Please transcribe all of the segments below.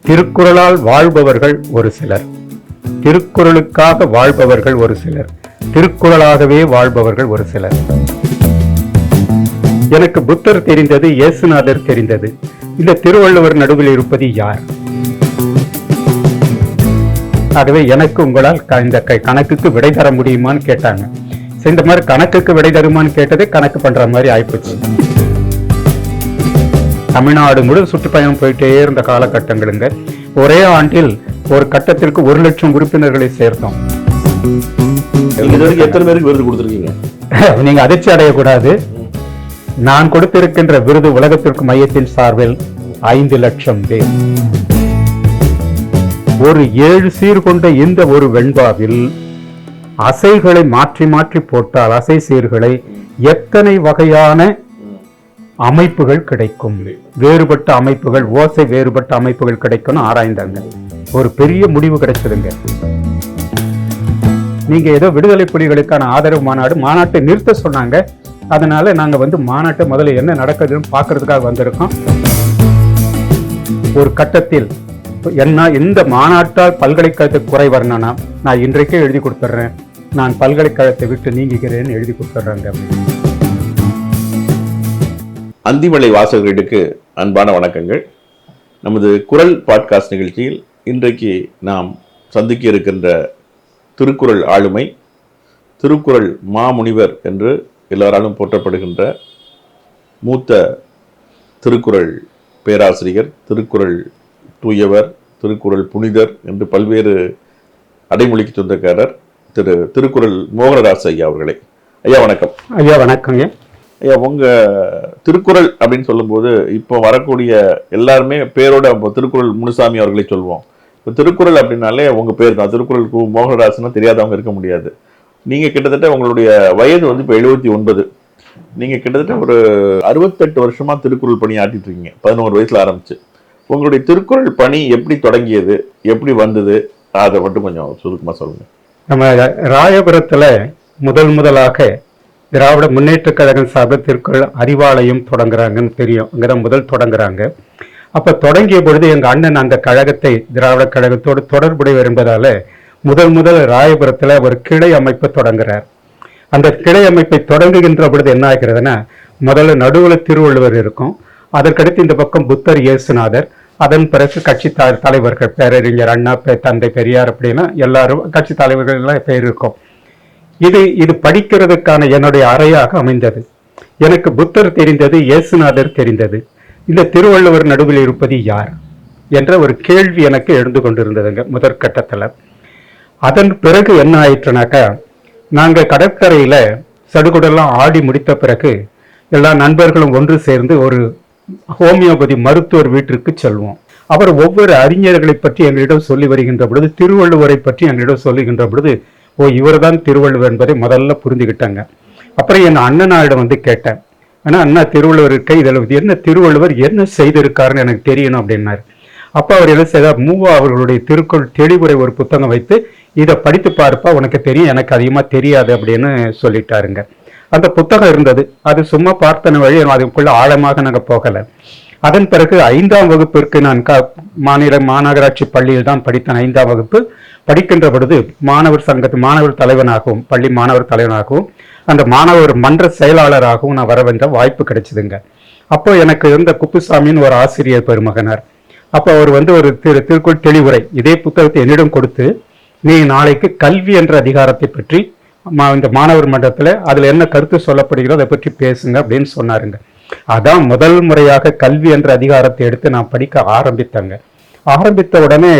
திருக்குறளால் வாழ்பவர்கள் ஒரு சிலர், திருக்குறளுக்காக வாழ்பவர்கள் ஒரு சிலர், திருக்குறளாகவே வாழ்பவர்கள் ஒரு சிலர். எனக்கு புத்தர் தெரிந்தது, இயேசுநாதர் தெரிந்தது. இந்த திருவள்ளுவர் நடுவில் இருப்பது யார்? ஆகவே எனக்கு உங்களால் இந்த கணக்குக்கு விடை தர முடியுமான்னு கேட்டாங்க. இந்த மாதிரி கணக்குக்கு விடை தருமான்னு கேட்டது கணக்கு பண்ற மாதிரி ஆயிப்போச்சு. தமிழ்நாடு முழு சுற்றுப்பயணம் போயிட்டே இருந்த காலகட்டங்களுங்க. ஒரே ஆண்டில் ஒரு கட்டத்திற்கு 1 லட்சம் உறுப்பினர்களை சேர்த்தோம். எத்தனை பேருக்கு விருது கொடுத்திருக்கீங்க? நீங்க அதிர்ச்சி அடையக்கூடாது. நான் கொடுத்திருக்கின்ற விருது உலகத்திற்கு மையத்தின் சார்பில் 5 லட்சம் பேர். ஒரு 7 சீர் கொண்ட இந்த ஒரு வெண்பாவில் அசைகளை மாற்றி மாற்றி போட்டால் அசை சீர்களை எத்தனை வகையான அமைப்புகள் கிடைக்கும், வேறுபட்ட அமைப்புகள், ஓசை வேறுபட்ட அமைப்புகள் கிடைக்கும்னு ஆராய்ந்தாங்க. ஒரு பெரிய முடிவு கிடைச்சதுங்க. நீங்க ஏதோ விடுதலை புலிகளுக்கான ஆதரவு மாநாட்டை நிறுத்த சொன்னாங்க. அதனால நாங்க மாநாட்டை முதல்ல என்ன நடக்குதுன்னு பாக்குறதுக்காக வந்திருக்கோம். ஒரு கட்டத்தில் என்ன இந்த மாநாட்டால் பல்கலைக்கழகத்துக்கு குறை வரணும்னா நான் இன்றைக்கே எழுதி கொடுத்துட்றேன், நான் பல்கலைக்கழகத்தை விட்டு நீங்குகிறேன்னு எழுதி கொடுத்துட்றாங்க. அந்திமலை வாசகர்களுக்கு அன்பான வணக்கங்கள். நமது குரல் பாட்காஸ்ட் நிகழ்ச்சியில் இன்றைக்கு நாம் சந்திக்க இருக்கின்ற திருக்குறள் ஆளுமை, திருக்குறள் மாமுனிவர் என்று எல்லாராலும் போற்றப்படுகின்ற மூத்த திருக்குறள் பேராசிரியர், திருக்குறள் தூயவர், திருக்குறள் புனிதர் என்று பல்வேறு அடைமொழிக்கு சொந்தக்காரர் திரு திருக்குறள் மோகனதாஸ் ஐயா அவர்களே. ஐயா வணக்கம். ஐயா வணக்கங்க. ஐயா, உங்க திருக்குறள் அப்படின்னு சொல்லும்போது இப்போ வரக்கூடிய எல்லாருமே பேரோட திருக்குறள் முனுசாமி அவர்களை சொல்லுவோம். இப்போ திருக்குறள் அப்படின்னாலே உங்க பேர் தான். திருக்குறள் மோகனதாஸ்னா தெரியாதவங்க இருக்க முடியாது. நீங்க கிட்டத்தட்ட உங்களுடைய வயது இப்போ 79. நீங்க கிட்டத்தட்ட ஒரு 68 வருஷமா திருக்குறள் பணி ஆட்டிட்டு இருக்கீங்க. 11 வயசுல ஆரம்பிச்சு. உங்களுடைய திருக்குறள் பணி எப்படி தொடங்கியது, எப்படி வந்தது, அதை மட்டும் கொஞ்சம் சுருக்கமா சொல்லுங்க. நம்ம ராயபுரத்துல முதலாக திராவிட முன்னேற்ற கழகம் சார்பில் திருக்குறள் அறிவாலயம் தொடங்குறாங்கன்னு தெரியும். அங்கதான் முதல் தொடங்குறாங்க. அப்ப தொடங்கிய பொழுது எங்க அண்ணன் அந்த கழகத்தை திராவிட கழகத்தோடு தொடர்புடையவர் என்பதால முதல் ராயபுரத்துல ஒரு கிளை அமைப்பு தொடங்குறார். அந்த கிளை அமைப்பை தொடங்குகின்ற பொழுது என்ன ஆகிறதுனா, முதல்ல நடுவுல திருவள்ளுவர் இருக்கும், அதற்கடுத்து இந்த பக்கம் புத்தர், இயேசுநாதர், அதன் பிறகு கட்சி தலைவர்கள், பேரறிஞர் அண்ணா, தந்தை பெரியார், அப்படின்னா எல்லாரும் கட்சி தலைவர்கள் எல்லாம் பேர் இருக்கும். இது படிக்கிறதுக்கான என்னுடைய அறையாக அமைந்தது. எனக்கு புத்தர் தெரிந்தது, இயேசுநாதர் தெரிந்தது. இந்த திருவள்ளுவர் நடுவில் இருப்பது யார் என்ற ஒரு கேள்வி எனக்கு எழுந்து கொண்டிருந்ததுங்க முதற்கட்டத்துல. அதன் பிறகு என்ன ஆயிற்றுனாக்கா, நாங்க கடற்கரையில சடுகுடெல்லாம் ஆடி முடித்த பிறகு எல்லா நண்பர்களும் ஒன்று சேர்ந்து ஒரு ஹோமியோபதி மருத்துவர் வீட்டிற்கு செல்வோம். அவர் ஒவ்வொரு அறிஞர்களை பற்றி எங்களிடம் சொல்லி வருகின்ற பொழுது, திருவள்ளுவரை பற்றி எங்களிடம் சொல்லுகின்ற பொழுது, இவர் தான் திருவள்ளுவர் என்பதை முதல்ல புரிஞ்சுக்கிட்டாங்க. அப்புறம் என் அண்ணனாரிடம் கேட்டேன், ஆனா அண்ணா திருவள்ளுவர் இருக்க, இதில் என்ன திருவள்ளுவர் என்ன செய்திருக்காருன்னு எனக்கு தெரியணும் அப்படின்னாரு. அப்ப அவர் என்ன செய்தார், மூவா அவர்களுடைய திருக்குறள் தெளிவுரை ஒரு புத்தகம் வைத்து, இதை படித்து பார்ப்பா, உனக்கு தெரியும், எனக்கு அதிகமா தெரியாது அப்படின்னு சொல்லிட்டாருங்க. அந்த புத்தகம் இருந்தது. அது சும்மா பார்த்தன வழி, அதுக்குள்ள ஆழமாக நாங்க போகல. அதன் பிறகு 5ஆம் வகுப்பிற்கு நான் மாநகராட்சி பள்ளியில் தான் படித்தேன். 5ஆம் வகுப்பு படிக்கின்ற பொழுது மாணவர் சங்கத்து மாணவர் தலைவனாகவும், பள்ளி மாணவர் தலைவனாகவும், அந்த மாணவர் மன்ற செயலாளராகவும் நான் வரவேண்ட வாய்ப்பு கிடைச்சதுங்க. அப்போ எனக்கு இருந்த குப்புசாமின்னு ஒரு ஆசிரியர் பெருமகனார். அப்போ அவர் ஒரு திருக்குறள் தெளிவுரை இதே புத்தகத்தை என்னிடம் கொடுத்து, நீ நாளைக்கு கல்வி என்ற அதிகாரத்தை பற்றி இந்த மாணவர் மன்றத்துல அதுல என்ன கருத்து சொல்லப்படுகிறோ அதை பற்றி பேசுங்க அப்படின்னு சொன்னாருங்க. அதான் முதல் முறையாக கல்வி என்ற அதிகாரத்தை எடுத்து நான் படிக்க ஆரம்பித்தேங்க. ஆரம்பித்த உடனே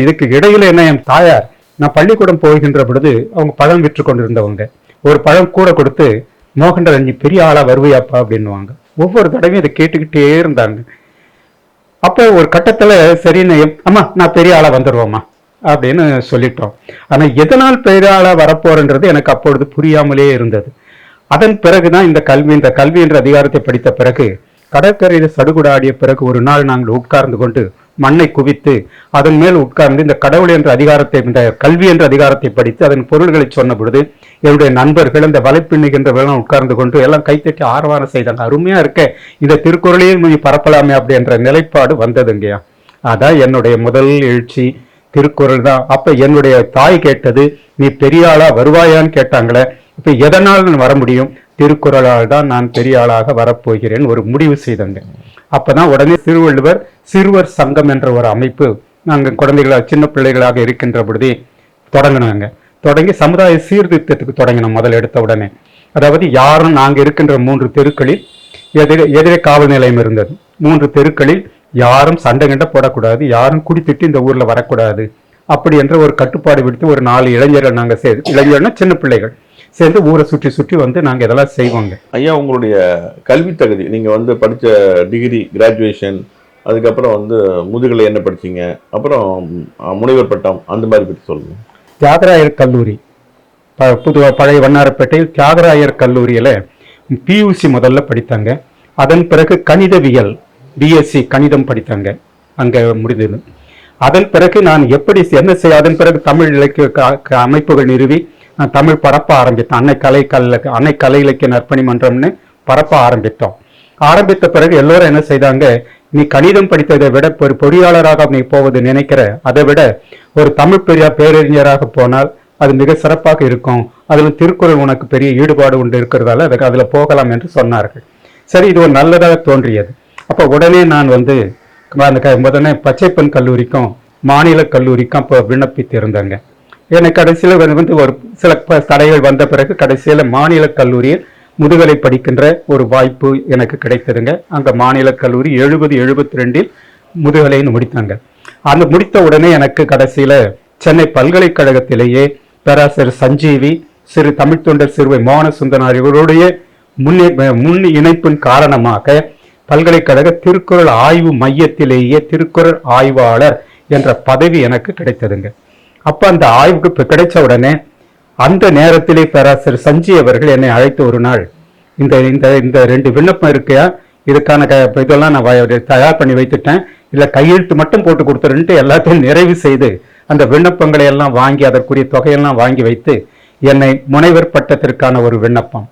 இதுக்கு இடையில என்ன, என் தாயார், நான் பள்ளிக்கூடம் போகின்ற பொழுது அவங்க பழம் விற்று கொண்டிருந்தவங்க, ஒரு பழம் கூட கொடுத்து, மோகன்ராஜ் நீ பெரிய ஆளா வருவியாப்பா அப்படின்னுவாங்க. ஒவ்வொரு தடவையும் இதை கேட்டுக்கிட்டே இருந்தாங்க. அப்போ ஒரு கட்டத்துல சரின்னு, அம்மா நான் பெரிய ஆளா வந்துடுவோம்மா அப்படின்னு சொல்லிட்டோம். ஆனா எதனால் பெரிய ஆளா வரப்போறன்றது எனக்கு அப்பொழுது புரியாமலே இருந்தது. அதன் பிறகுதான் இந்த கல்வி என்ற அதிகாரத்தை படித்த பிறகு, கடற்கரையில சடுகுடாடிய பிறகு ஒரு நாள் நாங்கள் உட்கார்ந்து கொண்டு மண்ணை குவித்து அதன் மேல் உட்கார்ந்து இந்த கடவுள் என்ற அதிகாரத்தை, இந்த கல்வி என்ற அதிகாரத்தை படித்து அதன் பொருள்களை சொன்ன பொழுது, என்னுடைய நண்பர்கள் இந்த வலைப்பின்னுகின்றவர்கள் உட்கார்ந்து கொண்டு எல்லாம் கைத்தட்டி ஆரவாரம் செய்தாங்க. அருமையா இருக்க, இந்த திருக்குறளையும் நீ பரப்பலாமே அப்படின்ற நிலைப்பாடு வந்ததுங்கய்யா. அதான் என்னுடைய முதல் எழுச்சி திருக்குறள் தான். அப்ப என்னுடைய தாய் கேட்டது, நீ பெரிய ஆளா வருவாயான்னு கேட்டாங்களே, இப்ப எதனால் நான் வர முடியும்? திருக்குறளால் தான் நான் பெரிய ஆளாக வரப்போகிறேன் ஒரு முடிவு செய்தங்க. அப்பதான் உடனே திருவள்ளுவர் சிறுவர் சங்கம் என்ற ஒரு அமைப்பு நாங்கள் குழந்தைகளாக சின்ன பிள்ளைகளாக இருக்கின்ற பொழுதே தொடங்கினாங்க. தொடங்கி சமுதாய சீர்திருத்தத்துக்கு தொடங்கினோம் முதல் எடுத்த உடனே. அதாவது யாரும் நாங்கள் இருக்கின்ற 3 தெருக்களில் எதிரே காவல் நிலையம் இருந்தது. 3 தெருக்களில் யாரும் சண்டை கண்ட போடக்கூடாது, யாரும் குடித்திட்டு இந்த ஊர்ல வரக்கூடாது அப்படி என்ற ஒரு கட்டுப்பாடு விடுத்து ஒரு 4 இளைஞர்கள் நாங்கள் சேர்ந்து, இளைஞர்னா சின்ன பிள்ளைகள் சேர்ந்து ஊரை சுற்றி சுற்றி வந்து நாங்கள் இதெல்லாம் செய்வோங்க. ஐயா, உங்களுடைய கல்வி தகுதி, நீங்க வந்து படிச்ச டிகிரி, கிராஜுவேஷன், அதுக்கப்புறம் வந்து முதுகலை என்ன படிச்சீங்க, அப்புறம் முனைவர் பட்டம், அந்த மாதிரி பற்றி சொல்லுங்க. தியாகராயர் கல்லூரி, பழைய வண்ணாரப்பேட்டையில் தியாகராயர் கல்லூரியில பியூசி முதல்ல படித்தாங்க. அதன் பிறகு கணிதவியல் பிஎஸ்சி கணிதம் படித்தாங்க, அங்க முடிந்தது. அதன் பிறகு நான் எப்படி என்ன செய்ய, அதன் பிறகு தமிழ் இலக்கிய அமைப்புகள் நிறுவி நான் தமிழ் பரப்ப ஆரம்பித்தேன். அன்னை கலை இலக்கிய நற்பணி மன்றம்னு பரப்ப ஆரம்பித்தோம். ஆரம்பித்த பிறகு எல்லோரும் என்ன செய்தாங்க, நீ கணிதம் படித்ததை விட ஒரு பொறியாளராக நீ போவது நினைக்கிற, அதை விட ஒரு தமிழ் பேரறிஞராக போனால் அது மிக சிறப்பாக இருக்கும், அதில் திருக்குறள் உனக்கு பெரிய ஈடுபாடு உண்டு இருக்கிறதால அதுக்கு அதில் போகலாம் என்று சொன்னார்கள். சரி, இது ஒரு நல்லதாக தோன்றியது. அப்போ உடனே நான் வந்து உடனே பச்சைப்பன் கல்லூரிக்கும் மாநில கல்லூரிக்கும் அப்போ விண்ணப்பித்திருந்தேங்க. எனக்கு கடைசியில் வந்து ஒரு சில தடைகள் வந்த பிறகு கடைசியில் மாநில கல்லூரியில் முதுகலை படிக்கின்ற ஒரு வாய்ப்பு எனக்கு கிடைத்ததுங்க. அங்கே மாநில கல்லூரி 70-72 முதுகலைன்னு முடித்தாங்க. அந்த முடித்த உடனே எனக்கு கடைசியில் சென்னை பல்கலைக்கழகத்திலேயே பேராசிரியர் சஞ்சீவி, தமிழ் தொண்டர் சிறுவை மோகன சுந்தரனார் இவருடைய முன் இணைப்பின் காரணமாக பல்கலைக்கழக திருக்குறள் ஆய்வு மையத்திலேயே திருக்குறள் ஆய்வாளர் என்ற பதவி எனக்கு கிடைத்ததுங்க. அப்ப அந்த ஆய்வுக்கு கிடைச்ச உடனே அந்த நேரத்திலே பேராசிரியர் சஞ்சீவ் அவர்கள் என்னை அழைத்து ஒரு நாள், இந்த 2 விண்ணப்பம் இருக்கையா, இதுக்கான இதெல்லாம் நான் தயார் பண்ணி வைத்துட்டேன், இல்ல கையெழுத்து மட்டும் போட்டு கொடுத்துருன்ட்டு எல்லாத்தையும் நிறைவு செய்து அந்த விண்ணப்பங்களை எல்லாம் வாங்கி அதற்குரிய தொகையெல்லாம் வாங்கி வைத்து என்னை முனைவர் பட்டத்திற்கான ஒரு விண்ணப்பம்,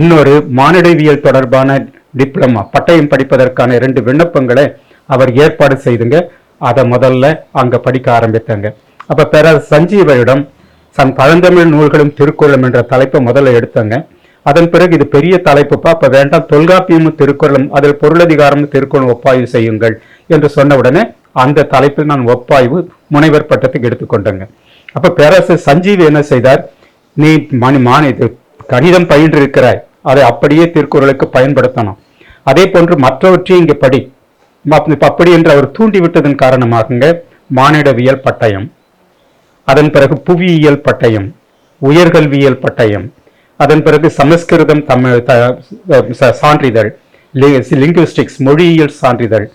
இன்னொரு மானிடவியல் தொடர்பான டிப்ளமா பட்டயம் படிப்பதற்கான 2 விண்ணப்பங்களை அவர் ஏற்பாடு செய்துங்க. அதை முதல்ல அங்க படிக்க ஆரம்பித்தாங்க. அப்ப பேராசிரியர் சஞ்சீவரிடம் பழந்தமிழ் நூல்களும் திருக்குறளும் என்ற தலைப்பை முதல்ல எடுத்தாங்க. அதன் பிறகு இது பெரிய தலைப்புப்பா, அப்ப வேண்டாம் தொல்காப்பியமும் திருக்குறளும் அதில் பொருளதிகாரமும் திருக்குறளும் ஒப்பாய்வு செய்யுங்கள் என்று சொன்ன உடனே அந்த தலைப்பில் நான் ஒப்பாய்வு முனைவர் பட்டத்துக்கு எடுத்துக்கொண்டேங்க. அப்ப பேராசிரியர் சஞ்சீவ் என்ன செய்தார், நீ கணிதம் பயின்றிருக்கிறாய், அதை அப்படியே திருக்குறளுக்கு பயன்படுத்தணும், அதே போன்று மற்றவற்றையும் இங்கே படி அப்படி என்று அவர் தூண்டிவிட்டதன் காரணமாக மானிடவியல் பட்டயம், அதன் பிறகு புவியியல் பட்டயம், உயர்கல்வியல் பட்டயம், அதன் பிறகு சமஸ்கிருதம் தமிழ் சான்றிதழ், லிங்குவிஸ்டிக்ஸ் மொழியியல் சான்றிதழ்,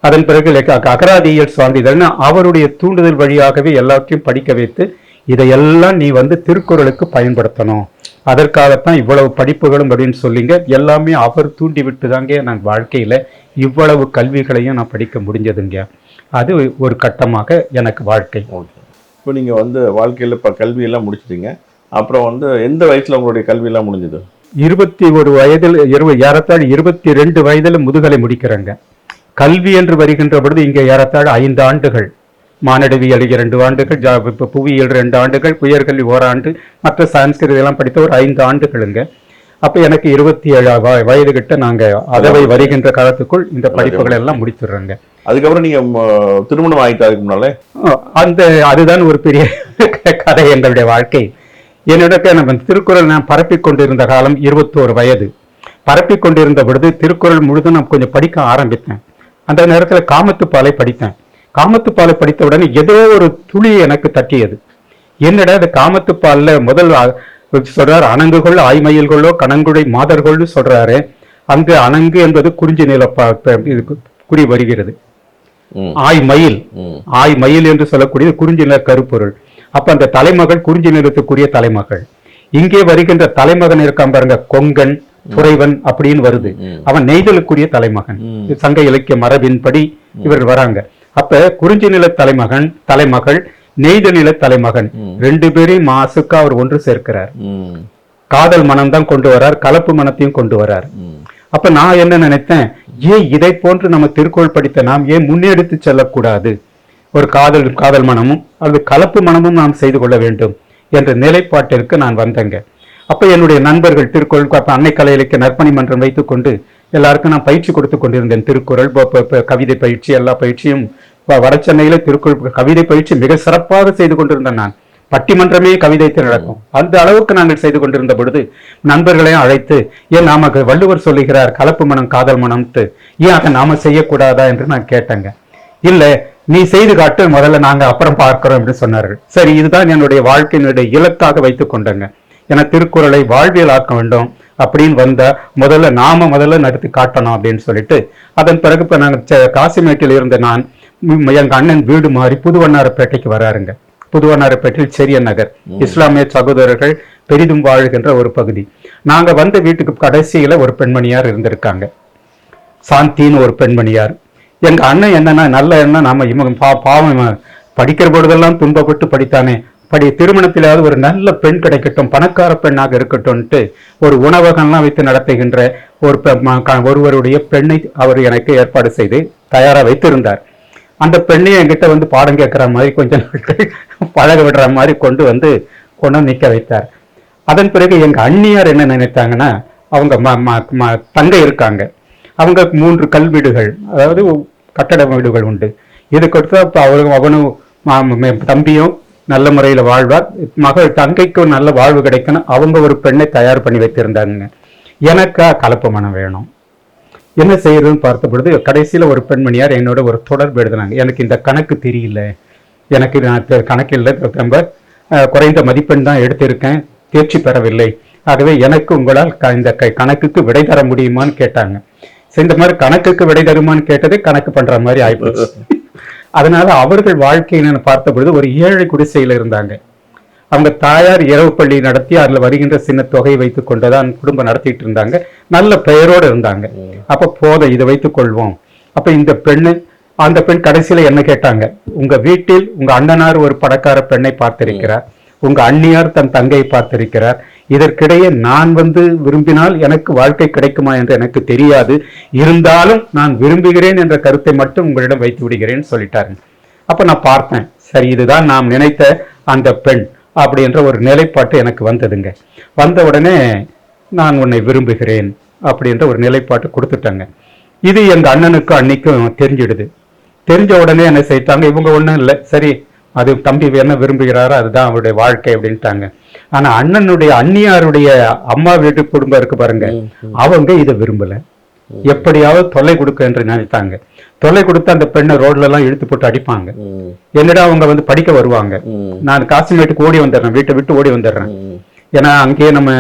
அதன் பிறகு அகராதியியல் சான்றிதழ்னு அவருடைய தூண்டுதல் வழியாகவே எல்லாத்தையும் படிக்க வைத்து இதையெல்லாம் நீ வந்து திருக்குறளுக்கு பயன்படுத்தணும், அதற்காகத்தான் இவ்வளவு படிப்புகளும் அப்படின்னு சொல்லிங்க எல்லாமே அவர் தூண்டி விட்டு தாங்க நான் வாழ்க்கையில இவ்வளவு கல்விகளையும் நான் படிக்க முடிஞ்சதுங்க. அது ஒரு கட்டமாக எனக்கு வாழ்க்கை. இப்போ நீங்க வந்து வாழ்க்கையில இப்போ கல்வியெல்லாம் முடிச்சிட்டீங்க, அப்புறம் வந்து எந்த வயசுல உங்களுடைய கல்வியெல்லாம் முடிஞ்சது? 21 வயதில் ஏறத்தாழ 22 வயதில் முதுகலை முடிக்கிறேங்க. கல்வி என்று வருகின்ற பொழுது இங்கே ஏறத்தாழ 5 ஆண்டுகள், மானிடவியல் 2 ஆண்டுகள், புவியியல் 2 ஆண்டுகள், உயர்கல்வி 1 ஆண்டு, மற்ற சான்ஸ்கிருதம் எல்லாம் படித்த ஒரு 5 ஆண்டுகளுங்க. அப்ப எனக்கு 27 வயது கிட்ட நாங்க அதவை வருகின்ற காலத்துக்குள் இந்த படிப்புகள் எல்லாம் முடிச்சிடுறோங்க. அதுக்கப்புறம் நீங்க திருமணம் ஆயிட்டா அதுக்கு முன்னாலே? அதுதான் ஒரு பெரிய கதை எங்களுடைய வாழ்க்கை. என்னிடக்க நம்ம திருக்குறள் நான் பரப்பிக் கொண்டிருந்த காலம் 21 வயது. பரப்பிக் கொண்டிருந்த பொழுது திருக்குறள் முழுதும் நான் கொஞ்சம் படிக்க ஆரம்பித்தேன். அந்த நேரத்தில் காமத்துப்பாலை படித்தேன். காமத்துப்பாலை படித்த உடனே ஏதோ ஒரு துளி எனக்கு தட்டியது. என்னடா இந்த காமத்துப்பால்ல முதல் சொல்றாரு, அணங்குகள் ஆய்மயில்களோ கணங்குடை மாதர்கள்னு சொல்றாரு. அங்கு அணங்கு என்பது குறிஞ்சி நில குறி வருகிறது. ஆய்மயில் என்று சொல்லக்கூடியது குறிஞ்சி நில கருப்பொருள். அப்ப அந்த தலைமகள் குறிஞ்சி நிலத்துக்குரிய தலைமகள். இங்கே வருகின்ற தலைமகன் இருக்கான் பாருங்க, கொங்கன் துறைவன் அப்படின்னு வருது, அவன் நெய்தலுக்குரிய தலைமகன். சங்க இலக்கிய மரபின்படி இவர்கள் வராங்க. அப்ப குறிஞ்சி நில தலைமகள் நெய்த நில தலைமகன் 2 பேரையும் மாசுக்கா அவர் ஒன்று சேர்க்கிறார். காதல் மனம் தான் கொண்டு வரார், கலப்பு மனத்தையும் கொண்டு வரார். அப்ப நான் என்ன நினைத்தேன், ஏன் இதை போன்று நம்ம திருக்குறள் படித்த நாம் ஏன் முன்னெடுத்து செல்லக்கூடாது? ஒரு காதல் மனமும் அல்லது கலப்பு மனமும் நாம் செய்து கொள்ள வேண்டும் என்ற நிலைப்பாட்டிற்கு நான் வந்தேங்க. அப்ப என்னுடைய நண்பர்கள் திருக்குறள் அன்னை கலை இலக்கிய நற்பணி மன்றம் வைத்துக்கொண்டு எல்லாருக்கும் நான் பயிற்சி கொடுத்து கொண்டிருந்தேன். திருக்குறள் கவிதை பயிற்சி, எல்லா பயிற்சியும் வட சென்னையில திருக்குறள் கவிதை பயிற்சி மிக சிறப்பாக செய்து கொண்டிருந்தேன். நான் பட்டிமன்றமே கவிதை நடக்கும் அந்த அளவுக்கு நாங்கள் செய்து கொண்டிருந்த பொழுது நண்பர்களையும் அழைத்து, ஏன் நாம வள்ளுவர் சொல்லுகிறார் கலப்பு மனம் காதல் மனம்ட்டு, ஏன் அதை நாம செய்யக்கூடாதா என்று நான் கேட்டேங்க. இல்ல நீ செய்து காட்டு, முதல்ல நாங்க அப்புறம் பார்க்கிறோம் என்று சொன்னார்கள். சரி, இதுதான் என்னுடைய வாழ்க்கையினுடைய இலக்காக வைத்துக் கொண்டேங்க. என திருக்குறளை வாழ்வியல் ஆக்க வேண்டும் அப்படின்னு வந்தா முதல்ல நடத்தி காட்டணும் அப்படின்னு சொல்லிட்டு, அதன் பிறகு இப்ப நாங்கள் காசிமேட்டில் இருந்த நான் எங்க அண்ணன் வீடு மாறி புதுவண்ணாரப்பேட்டைக்கு வராருங்க. புதுவண்ணாரப்பேட்டையில் செரிய நகர், இஸ்லாமிய சகோதரர்கள் பெரிதும் வாழ்கின்ற ஒரு பகுதி. நாங்க வந்த வீட்டுக்கு கடைசியில ஒரு பெண்மணியார் இருந்திருக்காங்க, சாந்தின்னு ஒரு பெண்மணியார். எங்க அண்ணன் என்னன்னா, நல்ல எண்ணம், நாம இவங்க பாவம் படிக்கிற பொழுதெல்லாம் துன்பப்பட்டு படித்தானே, திருமணத்திலாவது ஒரு நல்ல பெண் கிடைக்கட்டும், பணக்கார பெண்ணாக இருக்கட்டும்ட்டு ஒரு உணவகம்லாம் வைத்து நடத்துகின்ற ஒருவருடைய பெண்ணை அவர் எனக்கு ஏற்பாடு செய்து தயாரா வைத்திருந்தார். அந்த பெண்ணையும் என்கிட்ட வந்து பாடம் கேட்கிற மாதிரி கொஞ்ச நாட்கள் பழக விடுற மாதிரி கொண்டு நிற்க வைத்தார். அதன் பிறகு எங்க அண்ணியார் என்ன நினைத்தாங்கன்னா, அவங்க தங்கை இருக்காங்க, அவங்க 3 கல் வீடுகள், அதாவது கட்டட வீடுகள் உண்டு. இது கொடுத்தா அவனும் தம்பியும் நல்ல முறையில வாழ்வார், மகள் தங்கைக்கும் நல்ல வாழ்வு கிடைக்கணும், அவங்க ஒரு பெண்ணை தயார் பண்ணி வைத்திருந்தாங்க. எனக்கா கலப்பு மனம் வேணும், என்ன செய்யறதுன்னு பார்த்த பொழுது கடைசியில ஒரு பெண்மணியார் என்னோட ஒரு தொடர்பு எழுதினாங்க. எனக்கு இந்த கணக்கு தெரியல, எனக்கு நான் கணக்கில் ரொம்ப குறைந்த மதிப்பெண் தான் எடுத்திருக்கேன், தேர்ச்சி பெறவில்லை, ஆகவே எனக்கு உங்களால் இந்த கணக்குக்கு விடை தர முடியுமான்னு கேட்டாங்க. இந்த மாதிரி கணக்குக்கு விடை தருமான்னு கேட்டதே கணக்கு பண்ற மாதிரி ஆயிப்போச்சு. அதனால அவர்கள் வாழ்க்கையில பார்த்த பொழுது ஒரு ஏழை குடிசையில இருந்தாங்க. அவங்க தாயார் இரவு பள்ளி நடத்தி அதுல வருகின்ற சின்ன தொகையை வைத்துக் கொண்டுதான் குடும்பம் நடத்திட்டு இருந்தாங்க, நல்ல பெயரோடு இருந்தாங்க. அப்ப இதை வைத்துக் கொள்வோம். அப்ப அந்த பெண் கடைசியில என்ன கேட்டாங்க, உங்க வீட்டில் உங்க அண்ணனார் ஒரு பணக்கார பெண்ணை பார்த்திருக்கிறார், உங்க அண்ணியார் தன் தங்கையை பார்த்திருக்கிறார், இதற்கிடையே நான் விரும்பினால் எனக்கு வாழ்க்கை கிடைக்குமா என்று எனக்கு தெரியாது, இருந்தாலும் நான் விரும்புகிறேன் என்ற கருத்தை மட்டும் உங்களிடம் வைத்து விடுகிறேன்னு சொல்லிட்டாரு. அப்ப நான் பார்த்தேன், சரி இதுதான் நாம் நினைத்த அந்த பெண் அப்படின்ற ஒரு நிலைப்பாட்டு எனக்கு வந்ததுங்க. வந்த உடனே நான் உன்னை விரும்புகிறேன் அப்படின்ற ஒரு நிலைப்பாட்டு கொடுத்துட்டாங்க. இது எங்க அண்ணனுக்கும் அன்னைக்கும் தெரிஞ்சிடுது. தெரிஞ்ச உடனே என்ன செய்தாங்க, இவங்க ஒண்ணும் இல்லை, சரி அது தம்பி என்ன விரும்புகிறாரோ அதுதான் அவருடைய வாழ்க்கை அப்படின்ட்டாங்க. ஆனா அண்ணனுடைய அண்ணியாருடைய அம்மா வீட்டு குடும்பம் இருக்கு பாருங்க, அவங்க இதை விரும்பல, எப்படியாவது தொல்லை கொடுக்க என்று நினைத்தாங்க. தொல்லை கொடுத்து அந்த பெண்ணை ரோட்ல எல்லாம் இழுத்து போட்டு அடிப்பாங்க. என்னடா அவங்க படிக்க வருவாங்க, நான் காசிமேட்டுக்கு ஓடி வந்துடுறேன், வீட்டை விட்டு ஓடி வந்துடுறேன். ஏன்னா அங்கேயே நம்ம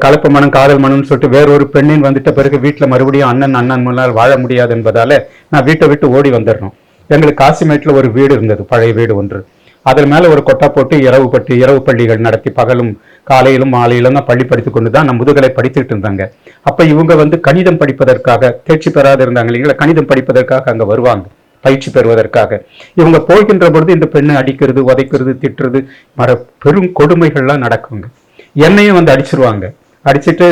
கலப்பு மனம் காதல் மனம்னு சொல்லிட்டு வேறொரு பெண்ணின் வந்துட்ட பிறகு வீட்டுல மறுபடியும் அண்ணன் முன்னால் வாழ முடியாது என்பதால நான் வீட்டை விட்டு ஓடி வந்துடணும். எங்களுக்கு காசிமேட்ல ஒரு வீடு இருந்தது, பழைய வீடு ஒன்று. அதன் மேல ஒரு கொட்டை போட்டு இரவு பள்ளிகள் நடத்தி பகலும் காலையிலும் மாலையிலும் தான் பள்ளி படித்து கொண்டு தான் நான் முதுகலை படித்துட்டு இருந்தாங்க. அப்ப இவங்க கணிதம் படிப்பதற்காக, தேர்ச்சி பெறாத இருந்தாங்க இல்லைங்களா, கணிதம் படிப்பதற்காக அங்க வருவாங்க பயிற்சி பெறுவதற்காக. இவங்க போகின்ற பொழுது இந்த பெண்ணை அடிக்கிறது, உதைக்கிறது, திட்டுறது, பெரும் கொடுமைகள்லாம் நடக்குங்க. என்னையும் அடிச்சிருவாங்க. அடிச்சுட்டு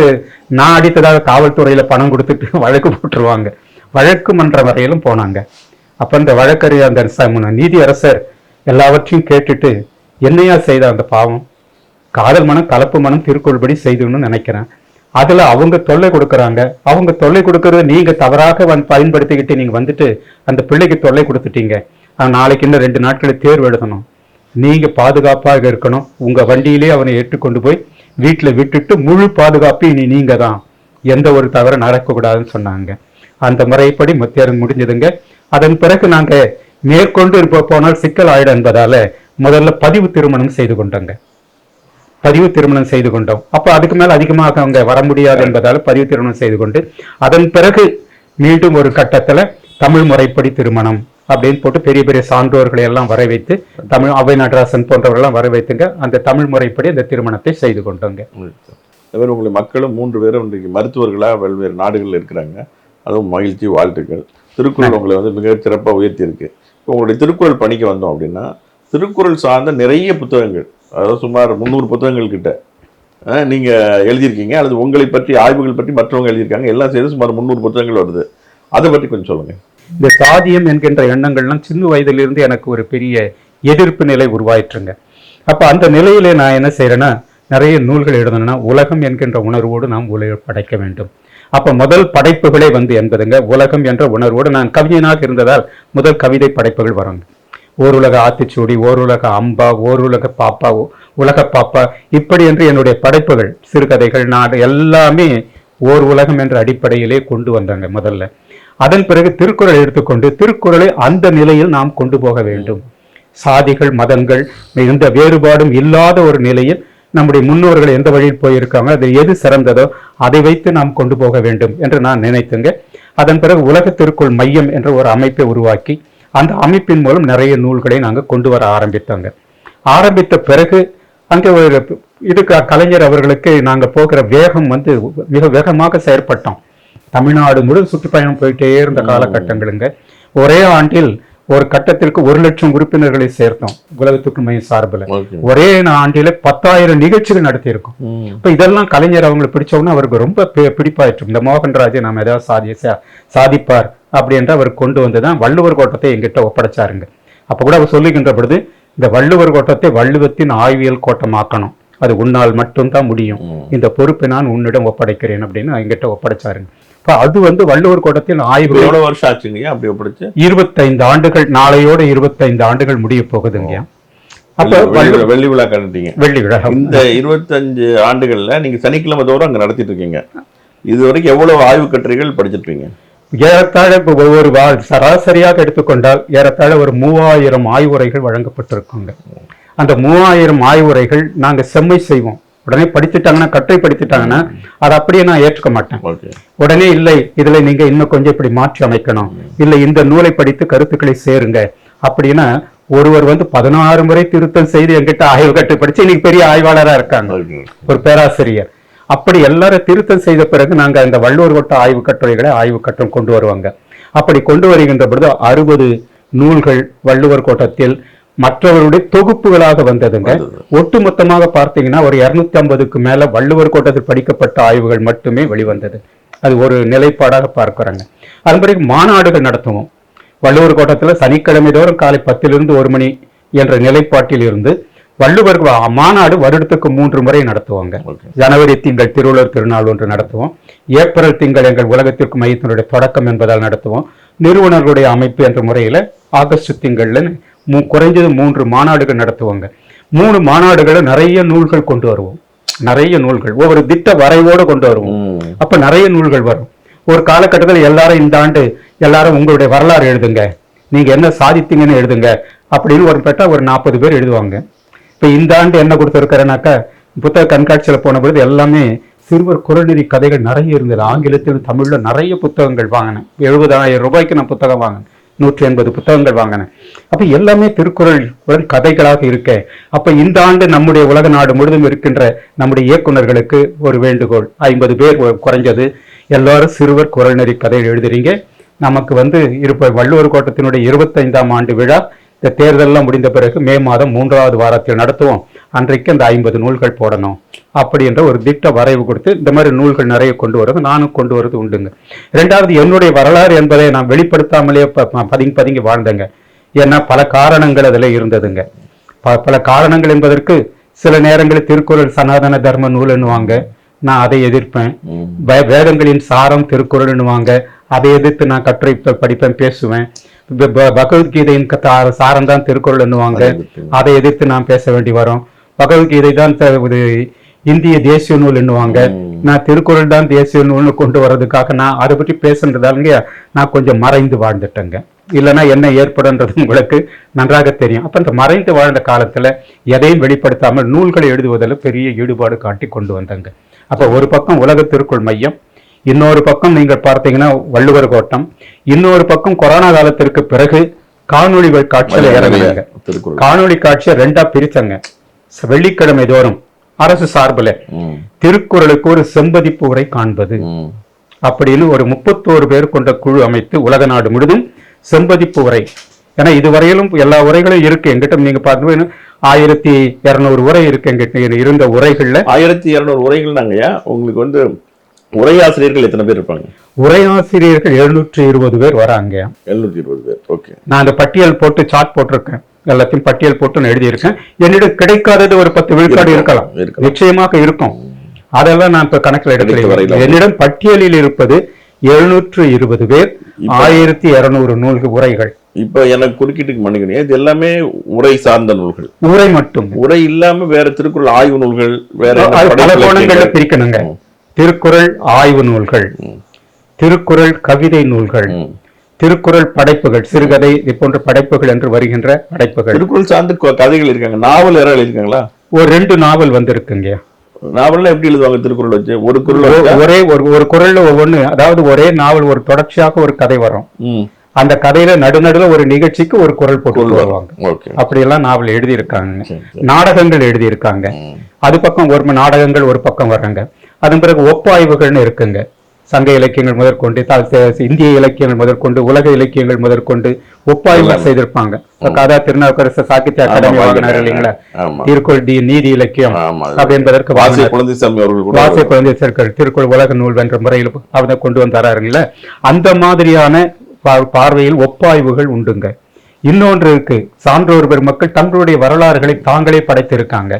நான் அடித்ததாக காவல்துறையில பணம் கொடுத்துட்டு வழக்கு போட்டுருவாங்க. வழக்கு மன்ற வரையிலும் போனாங்க. அப்ப அந்த வழக்கறிஞர் அந்த நீதி அரசர் எல்லாவற்றையும் கேட்டுட்டு, என்னையா செய்த அந்த பாவம், காதல் மனம் கலப்பு மனம் திருக்குறள்படி செய்துன்னு நினைக்கிறேன், அதுல அவங்க தொல்லை கொடுக்குறாங்க, அவங்க தொல்லை கொடுக்கறத நீங்க தவறாக பயன்படுத்திக்கிட்டு நீங்க அந்த பிள்ளைக்கு தொல்லை கொடுத்துட்டீங்க, நாளைக்கு இன்னும் 2 நாட்களில் தேர்வு எழுதணும், நீங்க பாதுகாப்பாக இருக்கணும், உங்க வண்டியிலே அவனை ஏற்றுக்கொண்டு போய் வீட்டுல விட்டுட்டு முழு பாதுகாப்பு இனி நீங்க தான், எந்த ஒரு தவறு நடக்கக்கூடாதுன்னு சொன்னாங்க. அந்த முறைப்படி தேர்வு முடிஞ்சதுங்க. அதன் பிறகு நாங்க மேற்கொண்டு போனால் சிக்கல் ஆயிடும் என்பதால முதல்ல பதிவு திருமணம் செய்து கொண்டோம். அப்ப அதுக்கு மேல அதிகமாக அவங்க வர முடியாது என்பதால பதிவு திருமணம் செய்து கொண்டு, அதன் பிறகு மீண்டும் ஒரு கட்டத்துல தமிழ் முறைப்படி திருமணம் அப்படின்னு போட்டு பெரிய பெரிய சான்றோர்களை எல்லாம் வர வைத்து, தமிழ் அவை நடராசன் போன்றவர்கள்லாம் வர வைத்துங்க அந்த தமிழ் முறைப்படி அந்த திருமணத்தை செய்து கொண்டோங்க. உங்களை மக்களும் 3 பேரும் இன்றைக்கு மருத்துவர்களா வெவ்வேறு நாடுகளில் இருக்கிறாங்க, அதுவும் மகிழ்ச்சி, வாழ்த்துக்கள். திருக்குறள் உங்களை மிக சிறப்பாக உயர்த்தி இருக்கு. இப்போ உங்களுடைய திருக்குறள் பணிக்கு வந்தோம் அப்படின்னா, திருக்குறள் சார்ந்த நிறைய புத்தகங்கள், அதாவது சுமார் 300 புத்தகங்கள் கிட்ட நீங்க எழுதியிருக்கீங்க, அல்லது உங்களை பற்றி ஆய்வுகள் பற்றி மற்றவங்க எழுதியிருக்காங்க, எல்லாம் சேர்ந்து சுமார் 300 புத்தகங்கள் வருது. அதை பற்றி கொஞ்சம் சொல்லுங்க. இந்த சாதியம் என்கின்ற எண்ணங்கள்லாம் சின்ன வயதிலிருந்து எனக்கு ஒரு பெரிய எதிர்ப்பு நிலை உருவாயிற்றுங்க. அப்ப அந்த நிலையிலே நான் என்ன செய்யறேன்னா, நிறைய நூல்கள் எழுதணும்னா உலகம் என்கின்ற உணர்வோடு நாம் படைக்க வேண்டும். அப்ப முதல் படைப்புகளே என்பதுங்க உலகம் என்ற உணர்வோடு. நான் கவிஞனாக இருந்ததால் முதல் கவிதை படைப்புகள் வருங்க. ஓருலக ஆத்திச்சூடி, ஓருலக அம்பா, ஓருலக பாப்பா, உலக பாப்பா, இப்படி என்று என்னுடைய படைப்புகள், சிறுகதைகள், நாடு எல்லாமே ஓர் உலகம் என்ற அடிப்படையிலே கொண்டு வந்தாங்க முதல்ல. அதன் பிறகு திருக்குறள் எடுத்துக்கொண்டு திருக்குறளை அந்த நிலையில் நாம் கொண்டு போக வேண்டும். சாதிகள், மதங்கள், எந்த வேறுபாடும் இல்லாத ஒரு நிலையில் நம்முடைய முன்னோர்கள் எந்த வழியில் போயிருக்காங்க, அது எது சிறந்ததோ அதை வைத்து நாம் கொண்டு போக வேண்டும் என்று நான் நினைத்துங்க. அதன் பிறகு உலக திருக்குறள் மையம் என்ற ஒரு அமைப்பை உருவாக்கி அந்த அமைப்பின் மூலம் நிறைய நூல்களை நாங்கள் கொண்டு வர ஆரம்பித்தோங்க. ஆரம்பித்த பிறகு அங்கே ஒரு இதுக்கு கலைஞர் அவர்களுக்கு நாங்கள் போகிற வேகம் மிக வேகமாக செயற்பட்டோம். தமிழ்நாடு முழு சுற்றுப்பயணம் போயிட்டே இருந்த காலகட்டங்களுங்க. ஒரே ஆண்டில் ஒரு கட்டத்திற்கு 1,00,000 உறுப்பினர்களை சேர்த்தோம் உலகத்துக்கு மையம் சார்பில். ஒரே ஆண்டில 10,000 நிகழ்ச்சிகள் நடத்தியிருக்கோம். இப்ப இதெல்லாம் கலைஞர் அவங்களை பிடிச்சவொன்னு அவருக்கு ரொம்ப பிடிப்பாயிற்று. இந்த மோகன்ராஜை நாம் ஏதாவது சாதிப்பார் அப்படி என்று அவர் கொண்டு வந்துதான் வள்ளுவர் கோட்டத்தை எங்கிட்ட ஒப்படைச்சாருங்க. அப்ப கூட அவர் சொல்லுகின்ற பொழுது, இந்த வள்ளுவர் கோட்டத்தை வள்ளுவத்தின் ஆய்வியல் கோட்டமாக்கணும், அது உன்னால் மட்டும்தான் முடியும், இந்த பொறுப்பை நான் உன்னிடம் ஒப்படைக்கிறேன் அப்படின்னு எங்கிட்ட ஒப்படைச்சாருங்க. அது வள்ளுவர் கோட்டத்தில் ஆய்வு. எவ்வளவு வருஷம் ஆச்சுங்க அப்படி ஒப்படைச்சு? 25 ஆண்டுகள். நாளையோட 25 ஆண்டுகள் முடிய போகுதுங்க. அப்ப வெள்ளி விழா கண்டிங்க. வெள்ளி விழா. இந்த 25 ஆண்டுகள்ல நீங்க சனிக்கிழமை தோறும் அங்க நடத்திட்டு இருக்கீங்க. இது வரைக்கும் எவ்வளவு ஆய்வு கட்டுரைகள் படிச்சிருப்பீங்க? ஏறத்தாழ ஒவ்வொரு சராசரியாக எடுத்துக்கொண்டால் ஏறத்தாழ ஒரு 3000 ஆய்வுரைகள் வழங்கப்பட்டிருக்குங்க. அந்த 3000 ஆய்வுரைகள் நாங்க செம்மை செய்வோம். உடனே படித்துட்டாங்கன்னா, கட்டுரை படித்துட்டாங்கன்னா அதை அப்படியே நான் ஏற்றுக்க மாட்டேன். உடனே இல்லை, இதுல நீங்க இன்னும் கொஞ்சம் இப்படி மாற்றி அமைக்கணும், இல்லை இந்த நூலை படித்து கருத்துக்களை சேருங்க அப்படின்னா ஒருவர் 16 முறை திருத்தம் செய்து என்கிட்ட ஆய்வு கட்டுரை படிச்சு இன்னைக்கு பெரிய ஆய்வாளரா இருக்காங்க, ஒரு பேராசிரியர். அப்படி எல்லாரும் திருத்தம் செய்த பிறகு நாங்க இந்த வள்ளுவர் கோட்ட ஆய்வு கட்டுரைகளை ஆய்வு கட்டம் கொண்டு வருவாங்க. அப்படி கொண்டு வருகின்ற பொழுது 60 நூல்கள் வள்ளுவர் கோட்டத்தில் மற்றவருடைய தொகுப்புகளாக வந்ததுங்க. ஒட்டு மொத்தமாக பார்த்தீங்கன்னா ஒரு 250க்கு மேல வள்ளுவர் கோட்டத்தில் படிக்கப்பட்ட ஆய்வுகள் மட்டுமே வெளிவந்தது. அது ஒரு நிலைப்பாடாக பார்க்கிறாங்க. அதன் பிறகு மாநாடுகள் நடத்துவோம். வள்ளுவர் கோட்டத்துல சனிக்கிழமை தோறும் காலை 10 to 1 மணி என்ற நிலைப்பாட்டில் இருந்து வள்ளுவர் மாநாடு வருடத்துக்கு 3 முறை நடத்துவாங்க. ஜனவரி திங்கள் திருவள்ளுவர் திருநாள் ஒன்று நடத்துவோம். ஏப்ரல் திங்கள் எங்கள் உலகத்திற்கு மையத்தினுடைய தொடக்கம் என்பதால் நடத்துவோம். நிறுவனர்களுடைய அமைப்பு என்ற முறையில ஆகஸ்ட் திங்கள்ல குறைஞ்சது 3 மாநாடுகள் நடத்துவாங்க. 3 மாநாடுகளை நிறைய நூல்கள் கொண்டு வருவோம். நிறைய நூல்கள் ஒவ்வொரு திட்ட வரைவோடு கொண்டு வருவோம். அப்ப நிறைய நூல்கள் வரும். ஒரு காலகட்டத்தில் எல்லாரும் இந்த ஆண்டு எல்லாரும் உங்களுடைய வரலாறு எழுதுங்க, நீங்க என்ன சாதித்தீங்கன்னு எழுதுங்க அப்படின்னு ஒரு பெற்றா ஒரு 40 பேர் எழுதுவாங்க. இப்ப இந்த ஆண்டு என்ன கொடுத்திருக்கிறேனாக்கா, புத்தக கண்காட்சியில போன பொழுது எல்லாமே சிறுவர் குறள்நெறி கதைகள் நிறைய இருந்தது. ஆங்கிலத்தில் தமிழ்ல நிறைய புத்தகங்கள் வாங்கினேன். 70,000 ரூபாய்க்கு நான் புத்தகம் வாங்கினேன். 180 புத்தகங்கள் வாங்கினேன். அப்ப எல்லாமே திருக்குறள் கதைகளாக இருக்க. அப்ப இந்த ஆண்டு நம்முடைய உலக நாடு முழுதும் இருக்கின்ற நம்முடைய இயக்குநர்களுக்கு ஒரு வேண்டுகோள், 50 பேர் குறைஞ்சது எல்லாரும் சிறுவர் குறள்நெறி கதைகள் எழுதுறீங்க. நமக்கு வள்ளுவர் கோட்டத்தினுடைய 25ஆம் ஆண்டு விழா இந்த தேர்தலெல்லாம் முடிந்த பிறகு மே மாதம் 3வது வாரத்தில் நடத்துவோம். அன்றைக்கு அந்த 50 நூல்கள் போடணும் அப்படி என்ற ஒரு திட்ட வரைவு கொடுத்து இந்த மாதிரி நூல்கள் நிறைய கொண்டு வருது. நானும் கொண்டு வருது உண்டுங்க. 2வது என்னுடைய வரலாறு என்பதை நான் வெளிப்படுத்தாமலே பதுங்கி வாழ்ந்தேங்க. ஏன்னா பல காரணங்கள் அதில் இருந்ததுங்க. பல காரணங்கள் என்பதற்கு சில நேரங்களில் திருக்குறள் சனாதன தர்ம நூல் என்னுவாங்க, நான் அதை எதிர்ப்பேன். வேதங்களின் சாரம் திருக்குறள் என்னுவாங்க, அதை எதிர்த்து நான் கட்டுரை படிப்பேன், பேசுவேன். பகவத்கீதையின் சாரம் தான் திருக்குறள் என்னுவாங்க, அதை எதிர்த்து நான் பேச வேண்டி வரும். பகவத்கீதை தான் இந்திய தேசிய நூல் என்னுவாங்க, நான் திருக்குறள் தான் தேசிய நூல்னு கொண்டு வர்றதுக்காக நான் அதை பற்றி பேசுறதாலங்க நான் கொஞ்சம் மறைந்து வாழ்ந்துட்டேங்க. இல்லைன்னா என்ன ஏற்படுன்றது உங்களுக்கு நன்றாக தெரியும். அப்ப இந்த மறைந்து வாழ்ந்த காலத்துல எதையும் வெளிப்படுத்தாமல் நூல்களை எழுதுவதில் பெரிய ஈடுபாடு காட்டி கொண்டு வந்தாங்க. அப்ப ஒரு பக்கம் உலக திருக்குறள் மையம், இன்னொரு பக்கம் நீங்க பார்த்தீங்கன்னா வள்ளுவர் கோட்டம், இன்னொரு பக்கம் கொரோனா காலத்திற்கு பிறகு காணொளி காட்சியில இறங்குறாங்க. காணொளி காட்சியை 2ஆ பிரிச்சாங்க. வெள்ளிக்கிழமை தோறும் அரசு சார்பில் திருக்குறளுக்கு ஒரு செம்பதிப்பு உரை காண்பது அப்படின்னு ஒரு 31 பேர் கொண்ட குழு அமைத்து உலக நாடு முழுதும் செம்பதிப்பு உரை. ஏன்னா இதுவரையிலும் எல்லா உரைகளும் இருக்கு எங்கிட்ட. நீங்க பார்த்து 1200 உரை இருக்கு எங்கிட்ட இருந்த உரைகள்ல. 1200 உரைகள் நாங்கயா உங்களுக்கு உரையாசிரியர்கள் எத்தனை பேர் இருப்பாங்க? உரையாசிரியர்கள் 720 பேர் வராங்க. 720 பேர். ஓகே. நான் அந்த பட்டியல் போட்டு சார்ட் போட்டிருக்கேன், எல்லாத்தையும் பட்டியல் போட்டு நான் எழுதியிருக்கேன். என்னிடம் கிடைக்காதது ஒரு 10 விழுக்காடு இருக்கலாம், நிச்சயமாக இருக்கும். அதெல்லாம் நான் இப்ப கணக்கில் எடுக்கிறேன். என்னிடம் பட்டியலில் இருப்பது 720 பேர், 1200 நூல்கள், உரைகள். இப்ப எனக்கு குறுக்கிட்டு மன்னிக்கணும், இது எல்லாமே உரை சார்ந்த நூல்கள். உரை மட்டும், உரை இல்லாம வேற திருக்குறள் ஆய்வு நூல்கள், வேற பல கோணங்கள்ல பிரிக்கணுங்க. திருக்குறள் ஆய்வு நூல்கள், திருக்குறள் கவிதை நூல்கள், திருக்குறள் படைப்புகள், சிறுகதை போன்ற படைப்புகள் என்று வருகின்ற படைப்புகள். திருக்குறள் சார்ந்து கதைகள் இருக்காங்க. நாவல் யாராவது எழுதிருக்காங்களா? ஒரு 2 நாவல் வந்திருக்குங்க. நாவல்லாம் எப்படி எழுதுவாங்க? திருக்குறள் வச்சு ஒரு குறள், ஒரு குறள்ல ஒவ்வொன்னு, அதாவது ஒரே நாவல் ஒரு தொடர்ச்சியாக ஒரு கதை வரும். அந்த கதையில நடுநடுல ஒரு நிகழ்ச்சிக்கு ஒரு குறள் போட்டு வருவாங்க. அப்படி எல்லாம் நாவல் எழுதியிருக்காங்க. நாடகங்கள் எழுதியிருக்காங்க. அது பக்கம் ஒரு நாடகங்கள் ஒரு பக்கம் வர்றாங்க. அதன் பிறகு ஒப்பாய்வுகள்னு இருக்குங்க. சங்க இலக்கியங்கள் முதற்கொண்டு, இந்திய இலக்கியங்கள் முதற்கொண்டு, உலக இலக்கியங்கள் முதற்கொண்டு ஒப்பாய்வு செய்திருப்பாங்க. கதா திருநாவுக்கரசு சாகித்ய அகாடமி வாங்கினார் இல்லைங்களா, திருக்குறள் நீதி இலக்கியம் அப்படி என்பதற்கு வாசிய குழந்தை திருக்குறள் உலக நூல் என்ற முறையில் அவனை கொண்டு வந்தாருங்களா. அந்த மாதிரியான பார்வையில் ஒப்பாய்வுகள் உண்டுங்க. இன்னொன்று இருக்கு, சான்றோர் பெருமக்கள் தங்களுடைய வரலாறுகளை தாங்களே படைத்திருக்காங்க.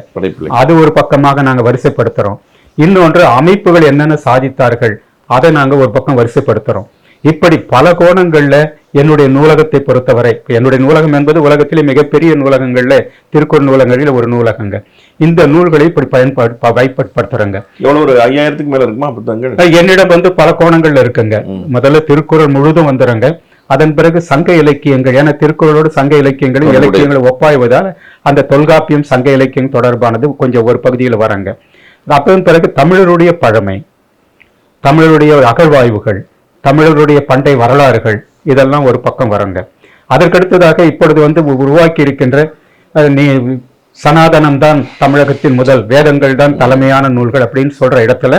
அது ஒரு பக்கமாக நாங்க வரிசைப்படுத்துறோம். இன்னொன்று அமைப்புகள் என்னென்ன சாதித்தார்கள் அதை நாங்க ஒரு பக்கம் வரிசைப்படுத்துறோம். இப்படி பல கோணங்கள்ல என்னுடைய நூலகத்தை பொறுத்தவரை, என்னுடைய நூலகம் என்பது உலகத்திலே மிகப்பெரிய நூலகங்கள்ல திருக்குறள் நூலகங்களில் ஒரு நூலகங்க. இந்த நூல்களை இப்படி பயன்படுத்துறங்க. ஒரு 5000க்கு மேல இருக்குமா புத்தகங்கள்? என்னிடம் பல கோணங்கள்ல இருக்குங்க. முதல்ல திருக்குறள் முழுதும் வந்துடுங்க. அதன் பிறகு சங்க இலக்கியங்கள், ஏன்னா திருக்குறளோடு சங்க இலக்கியங்களும் இலக்கியங்களும் ஒப்பாய்வதால் அந்த தொல்காப்பியம் சங்க இலக்கியம் தொடர்பானது கொஞ்சம் ஒரு பகுதியில் வரங்க. அதன் பிறகு தமிழருடைய பழமை, தமிழருடைய அகழ்வாய்வுகள், தமிழருடைய பண்டை வரலாறுகள், இதெல்லாம் ஒரு பக்கம் வரங்க. அதற்கடுத்ததாக இப்பொழுது உருவாக்கி இருக்கின்ற சனாதனம் தான் தமிழகத்தின் முதல், வேதங்கள் தான் தலைமையான நூல்கள் அப்படின்னு சொல்ற இடத்துல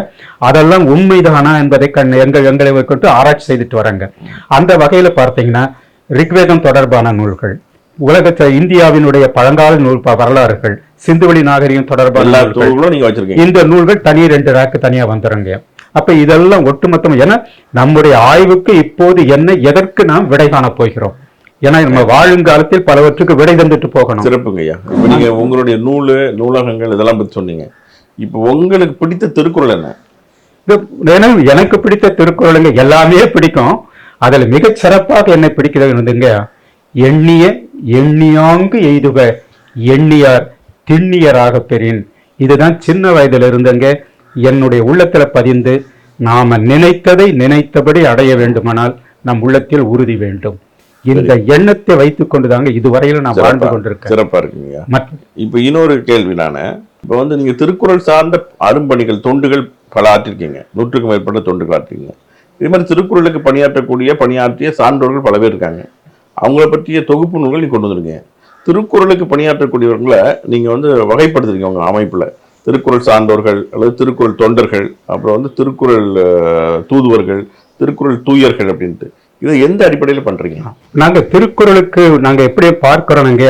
அதெல்லாம் உண்மைதானா என்பதை எங்களை கொண்டு ஆராய்ச்சி செய்துட்டு வராங்க. அந்த வகையில பார்த்தீங்கன்னா ரிக்வேதம் தொடர்பான நூல்கள், உலகத்தை இந்தியாவினுடைய பழங்கால நூல் வரலாறுகள், சிந்துவெளி நாகரிகம் தொடர்பான இந்த நூல்கள் தனி 2 ரேக்கு தனியா வந்துருங்க. அப்ப இதெல்லாம் ஒட்டுமொத்தம், ஏன்னா நம்முடைய ஆய்வுக்கு இப்போது என்ன, எதற்கு நாம் விடை காண போகிறோம். ஏன்னா நம்ம வாழுங்காலத்தில் பலவற்றுக்கு விடை தந்துட்டு போகணும். சிறப்புங்க ஐயா. இப்ப நீங்க உங்களுடைய நூலகங்கள் இதெல்லாம் பத்தி சொன்னீங்க. இப்ப உங்களுக்கு பிடித்த திருக்குறள் என்ன? எனக்கு பிடித்த திருக்குறளுங்க எல்லாமே பிடிக்கும். அதுல மிகச் சிறப்பாக என்ன பிடிக்கிறதுங்க, எண்ணிய எண்ணியாங்கு எய்துக எண்ணியார் திண்ணியராக பெறின். இதுதான் சின்ன வயதுல இருந்தங்க என்னுடைய உள்ளத்துல பதிந்து, நாம நினைத்ததை நினைத்தபடி அடைய வேண்டுமானால் நம் உள்ளத்தில் உறுதி வேண்டும். இந்த எண்ணத்தை வைத்துக் கொண்டுதாங்க இதுவரையில நான் வாழ்ந்து கொண்டிருக்கேன். சிறப்பா இருக்குங்க. இப்ப இன்னொரு கேள்வி, இப்ப நீங்க திருக்குறள் சார்ந்த அரும்பணிகள், தொண்டுகள் பல ஆற்றிருக்கீங்க, 100க்கும் மேற்பட்ட தொண்டுகள் ஆற்றிருக்கீங்க. இதே மாதிரி திருக்குறளுக்கு பணியாற்றிய சான்றோர்கள் பல பேர் இருக்காங்க. அவங்கள பற்றிய தொகுப்பு நூல்கள் நீங்க கொண்டு வந்துருக்கீங்க. திருக்குறளுக்கு பணியாற்றக்கூடியவர்களை நீங்க வகைப்படுத்துறீங்க உங்க அமைப்புல. திருக்குறள் சான்றோர்கள் அல்லது திருக்குறள் தொண்டர்கள், அப்புறம் திருக்குறள் தூதுவர்கள், திருக்குறள் தூயர்கள் அப்படின்ட்டு, இதை எந்த அடிப்படையில் பண்றீங்க? நாங்க திருக்குறளுக்கு நாங்க எப்படி பார்க்கிறோம்ங்க,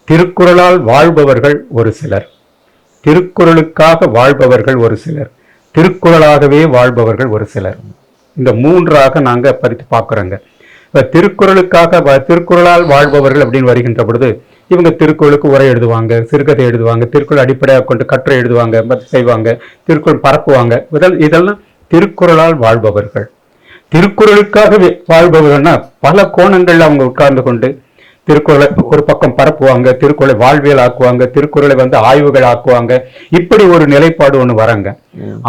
திருக்குறளால் வாழ்பவர்கள் ஒரு சிலர், திருக்குறளுக்காக வாழ்பவர்கள் ஒரு சிலர், திருக்குறளாகவே வாழ்பவர்கள் ஒரு சிலர். இந்த 3ஆக நாங்க பறித்து பார்க்கிறோங்க. திருக்குறளால் வாழ்பவர்கள் அப்படின்னு வருகின்ற பொழுது இவங்க திருக்குறளுக்கு உரை எழுதுவாங்க, சிறுகதை எழுதுவாங்க, திருக்குறள் அடிப்படையாக கொண்டு கட்டுரை எழுதுவாங்க, செய்வாங்க, திருக்குறள் பரப்புவாங்க. இதெல்லாம் திருக்குறளால் வாழ்பவர்கள். திருக்குறளுக்காக வாழ்பவர்கள்னா பல கோணங்கள்ல அவங்க உட்கார்ந்து கொண்டு திருக்குறளை ஒரு பக்கம் பரப்புவாங்க, திருக்குறளை வாழ்வியல் ஆக்குவாங்க, திருக்குறளை ஆய்வுகள் ஆக்குவாங்க. இப்படி ஒரு நிலைப்பாடு ஒண்ணு வரங்க.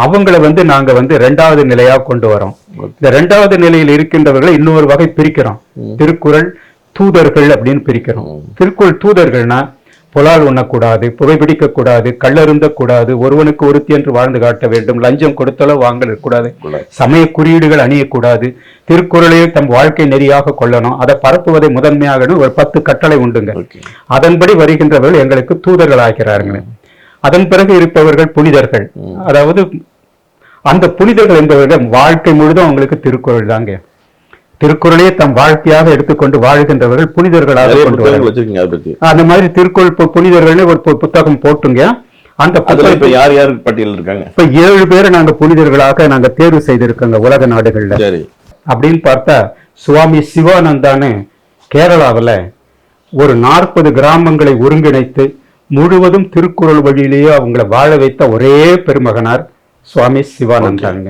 அவங்களை நாங்க 2வது நிலையா கொண்டு வரோம். இந்த 2வது நிலையில் இருக்கின்றவர்களை இன்னொரு வகை பிரிக்கிறோம், திருக்குறள் தூதர்கள் அப்படின்னு பிரிக்கிறோம். திருக்குறள் தூதர்கள்னா புலால் உண்ணக்கூடாது, புகைப்பிடிக்க கூடாது, கள்ளருந்த கூடாது, ஒருவனுக்கு ஒருத்தி என்று வாழ்ந்து காட்ட வேண்டும், லஞ்சம் கொடுத்தளோ வாங்கல் கூடாது, சமய குறியீடுகள் அணியக்கூடாது, திருக்குறளையே தம் வாழ்க்கை நெறியாக கொள்ளணும், அதை பரப்புவதை முதன்மையாக ஒரு 10 கட்டளை உண்டுங்க. அதன்படி வருகின்றவர்கள் எங்களுக்கு தூதர்கள் ஆகிறார்கள். அதன் பிறகு இருப்பவர்கள் புனிதர்கள். அதாவது அந்த புனிதர்கள் என்பவர்கள் வாழ்க்கை முழுதும் அவங்களுக்கு திருக்குறள் தாங்க, திருக்குறளையே தம் வாழ்க்கையாக எடுத்துக்கொண்டு வாழ்கின்றவர்கள் புனிதர்களாக கொண்டு வராங்க. அந்த மாதிரி திருக்குறள் புனிதர்கள்னு ஒரு புத்தகம் போட்டுங்க. அந்த அதுல இப்ப யார் யார் பட்டியல் இருக்காங்க? இப்ப 7 பேரை நாங்க புனிதர்களாக நாங்க தேர்வு செய்திருக்கோங்க உலக நாடுகள்ல. சரி. அப்படின்னு பார்த்தா சுவாமி சிவானந்தான்னு கேரளாவில் ஒரு 40 கிராமங்களை ஒருங்கிணைத்து முழுவதும் திருக்குறள் வழியிலேயே அவங்கள வாழ வைத்த ஒரே பெருமகனார் சுவாமி சிவானந்தாங்க.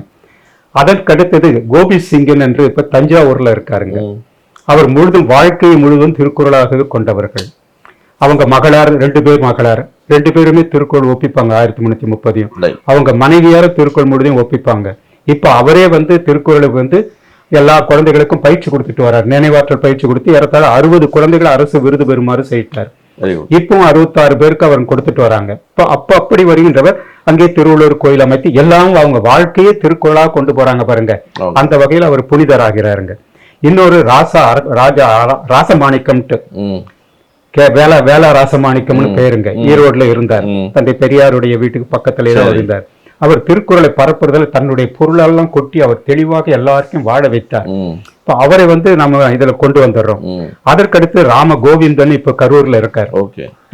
அதற்கடுத்தது கோபி சிங்கன் என்று இப்ப தஞ்சாவூர்ல இருக்காருங்க. அவர் முழுதும் வாழ்க்கையை முழுவதும் திருக்குறளாக கொண்டவர்கள். அவங்க மகளார் 2 பேர் மகளார் 2 பேருமே திருக்குறள் ஒப்பிப்பாங்க 1330. அவங்க மனைவியார திருக்குறள் முழுதையும் ஒப்பிப்பாங்க. இப்ப அவரே திருக்குறளுக்கு எல்லா குழந்தைகளுக்கும் பயிற்சி கொடுத்துட்டு வர்றார். நினைவாற்றல் பயிற்சி கொடுத்து ஏறத்தாழ 60 குழந்தைகளை அரசு விருது பெறுமாறு செய்தார். இப்போ 66 பேருக்கு அவர் கொடுத்துட்டு வராங்க. அப்ப அப்படி வருகின்றவர் அங்கே திருவள்ளுவர் கோயில் அமைத்து எல்லாம் அவங்க வாழ்க்கையே திருக்குறளா கொண்டு போறாங்க பாருங்க. அந்த வகையில் அவர் புனிதராகிறாருங்க. இன்னொரு ராசமாணிக்கம்ட்டு வேளா ராசமாணிக்கம்னு பேருங்க. ஈரோடுல இருந்தார். தந்தை பெரியாருடைய வீட்டுக்கு பக்கத்திலே தான் இருந்தார். அவர் திருக்குறளை பரப்புறதுல தன்னுடைய பொருளெல்லாம் கொட்டி அவர் தெளிவாக எல்லாருக்கும் வாழ வைத்தார். இப்ப அவரை நம்ம இதுல கொண்டு வந்துடுறோம். அதற்கடுத்து ராம கோவிந்தன் இப்ப கரூர்ல இருக்கார்.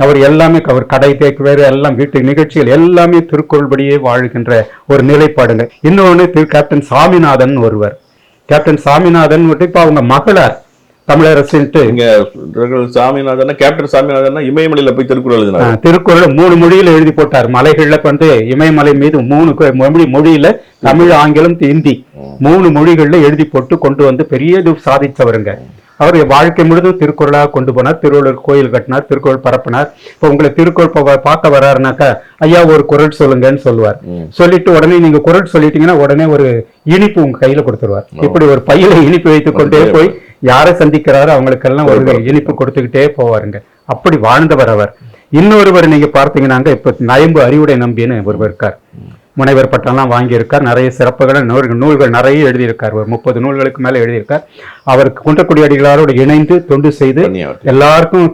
அவர் எல்லாமே அவர் கடை தேக்கு வேறு எல்லாம் வீட்டு நிகழ்ச்சிகள் எல்லாமே திருக்குறள் படியே வாழ்கின்ற ஒரு நிலைப்பாடுங்க. இன்னொன்னு கேப்டன் சாமிநாதன் ஒருவர். கேப்டன் சாமிநாதன் இப்ப அவங்க மகளார் தமிழரசு சாமிநாதன் கேப்டன் சாமிநாதன் இமயமலையில போய் திருக்குறள் எழுதினார். திருக்குறள் 3 மொழியில எழுதி போட்டார். மலைகள்ல இமயமலை மீது 3 மொழியில தமிழ், ஆங்கிலம், ஹிந்தி 3 மொழிகள்ல எழுதி போட்டு கொண்டு வந்து பெரிய இது சாதிச்சவருங்க. அவர் வாழ்க்கை முழுதும் திருக்குறளாக கொண்டு போனார். திருவள்ளுவர் கோயில் கட்டினார். திருக்குறள் பரப்பினார். இப்ப உங்களை திருக்குறள் பார்க்க வர்றாருனாக்கா ஐயா ஒரு குறள் சொல்லுங்கன்னு சொல்லுவார். சொல்லிட்டு உடனே நீங்க குறள் சொல்லிட்டீங்கன்னா உடனே ஒரு இனிப்பு உங்க கையில கொடுத்துருவார். இப்படி ஒரு பையில இனிப்பு வைத்துக் கொண்டே போய் யாரை சந்திக்கிறாரோ அவங்களுக்கெல்லாம் ஒரு இனிப்பு கொடுத்துக்கிட்டே போவாருங்க. அப்படி வாழ்ந்தவர் அவர். இன்னொருவர் நீங்க பார்த்தீங்கன்னாங்க இப்ப நயம்பு அறிவுடை நம்பின்னு ஒருவர் இருக்கார். முனைவர் பட்டம்லாம் வாங்கியிருக்கார். நிறைய சிறப்புகளை நூல்கள் நிறைய எழுதியிருக்கார். ஒரு 30 நூல்களுக்கு மேல எழுதியிருக்கார். அவருக்கு குன்றக்குடி அடிகளாரோடு இணைந்து தொண்டு செய்து எல்லாருக்கும்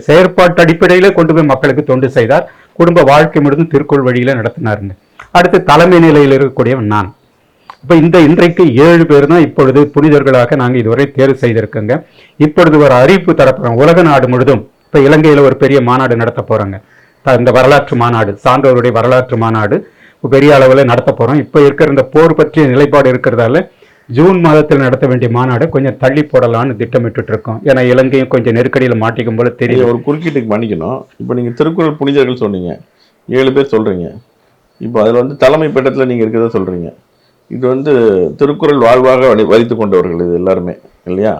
செயற்பாட்டு அடிப்படையில கொண்டு போய் மக்களுக்கு தொண்டு செய்தார். குடும்ப வாழ்க்கை முழுதும் திருக்குறள் வழியில நடத்தினாருங்க. அடுத்து தலைமை நிலையில் இருக்கக்கூடியவன் நான். இப்ப இன்றைக்கு 7 பேர் தான் இப்பொழுது புனிதர்களாக நாங்க இதுவரை தேர்வு செய்திருக்கோங்க. இப்பொழுது ஒரு அறிவிப்பு தரப்போறோம். உலக நாடு முழுதும் இப்ப இலங்கையில ஒரு பெரிய மாநாடு நடத்த போறாங்க. இந்த வரலாற்று மாநாடு, சான்றோருடைய வரலாற்று மாநாடு பெரிய அளவில் நடத்த போறோம். இப்ப இருக்கிற இந்த போர் பற்றிய நிலைப்பாடு இருக்கிறதால ஜூன் மாதத்தில் நடத்த வேண்டிய மாநாடு கொஞ்சம் தள்ளி போடலான்னு திட்டமிட்டு இருக்கோம். ஏன்னா இலங்கையும் கொஞ்சம் நெருக்கடியில் மாட்டிக்கும் போல தெரியும். ஒரு குறுக்கீட்டுக்கு மன்னிக்கணும். இப்ப நீங்க திருக்குறள் புனிதர்கள் சொன்னீங்க, 7 பேர் சொல்றீங்க. இப்போ அதுல தலைமை பீடத்துல நீங்க இருக்கிறத சொல்றீங்க. இது திருக்குறள் வாழ்வாக வரித்து கொண்டவர்கள் இது எல்லாருமே இல்லையா?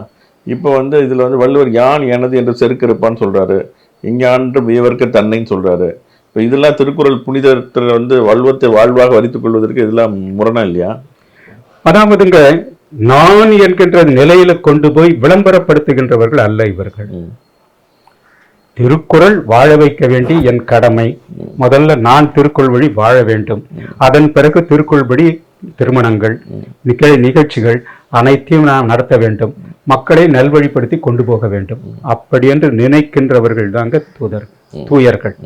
இப்போ இதுல வள்ளுவர் யான் எனது என்று செருக்கிருப்பான்னு சொல்றாரு. இங்கான்று இவருக்கு தன்னைன்னு சொல்றாரு. இப்போ இதெல்லாம் திருக்குறள் புனிதத்தில் வள்ளுவத்தை வாழ்வாக வரித்துக் கொள்வதற்கு இதெல்லாம் முரணா இல்லையா? அதாவதுங்க நான் என்கின்ற நிலையில கொண்டு போய் விளம்பரப்படுத்துகின்றவர்கள் அல்ல இவர்கள். திருக்குறள் வாழ வைக்க வேண்டி என் கடமை. முதல்ல நான் திருக்குறள் வழி வாழ வேண்டும். அதன் பிறகு திருக்குறள் படி திருமணங்கள், நிகழ்ச்சிகள் அனைத்தையும் நாம் நடத்த வேண்டும். மக்களை நல்வழிப்படுத்தி கொண்டு போக வேண்டும். அப்படி என்று நினைக்கின்றவர்கள் தாங்க தூயர்கள்.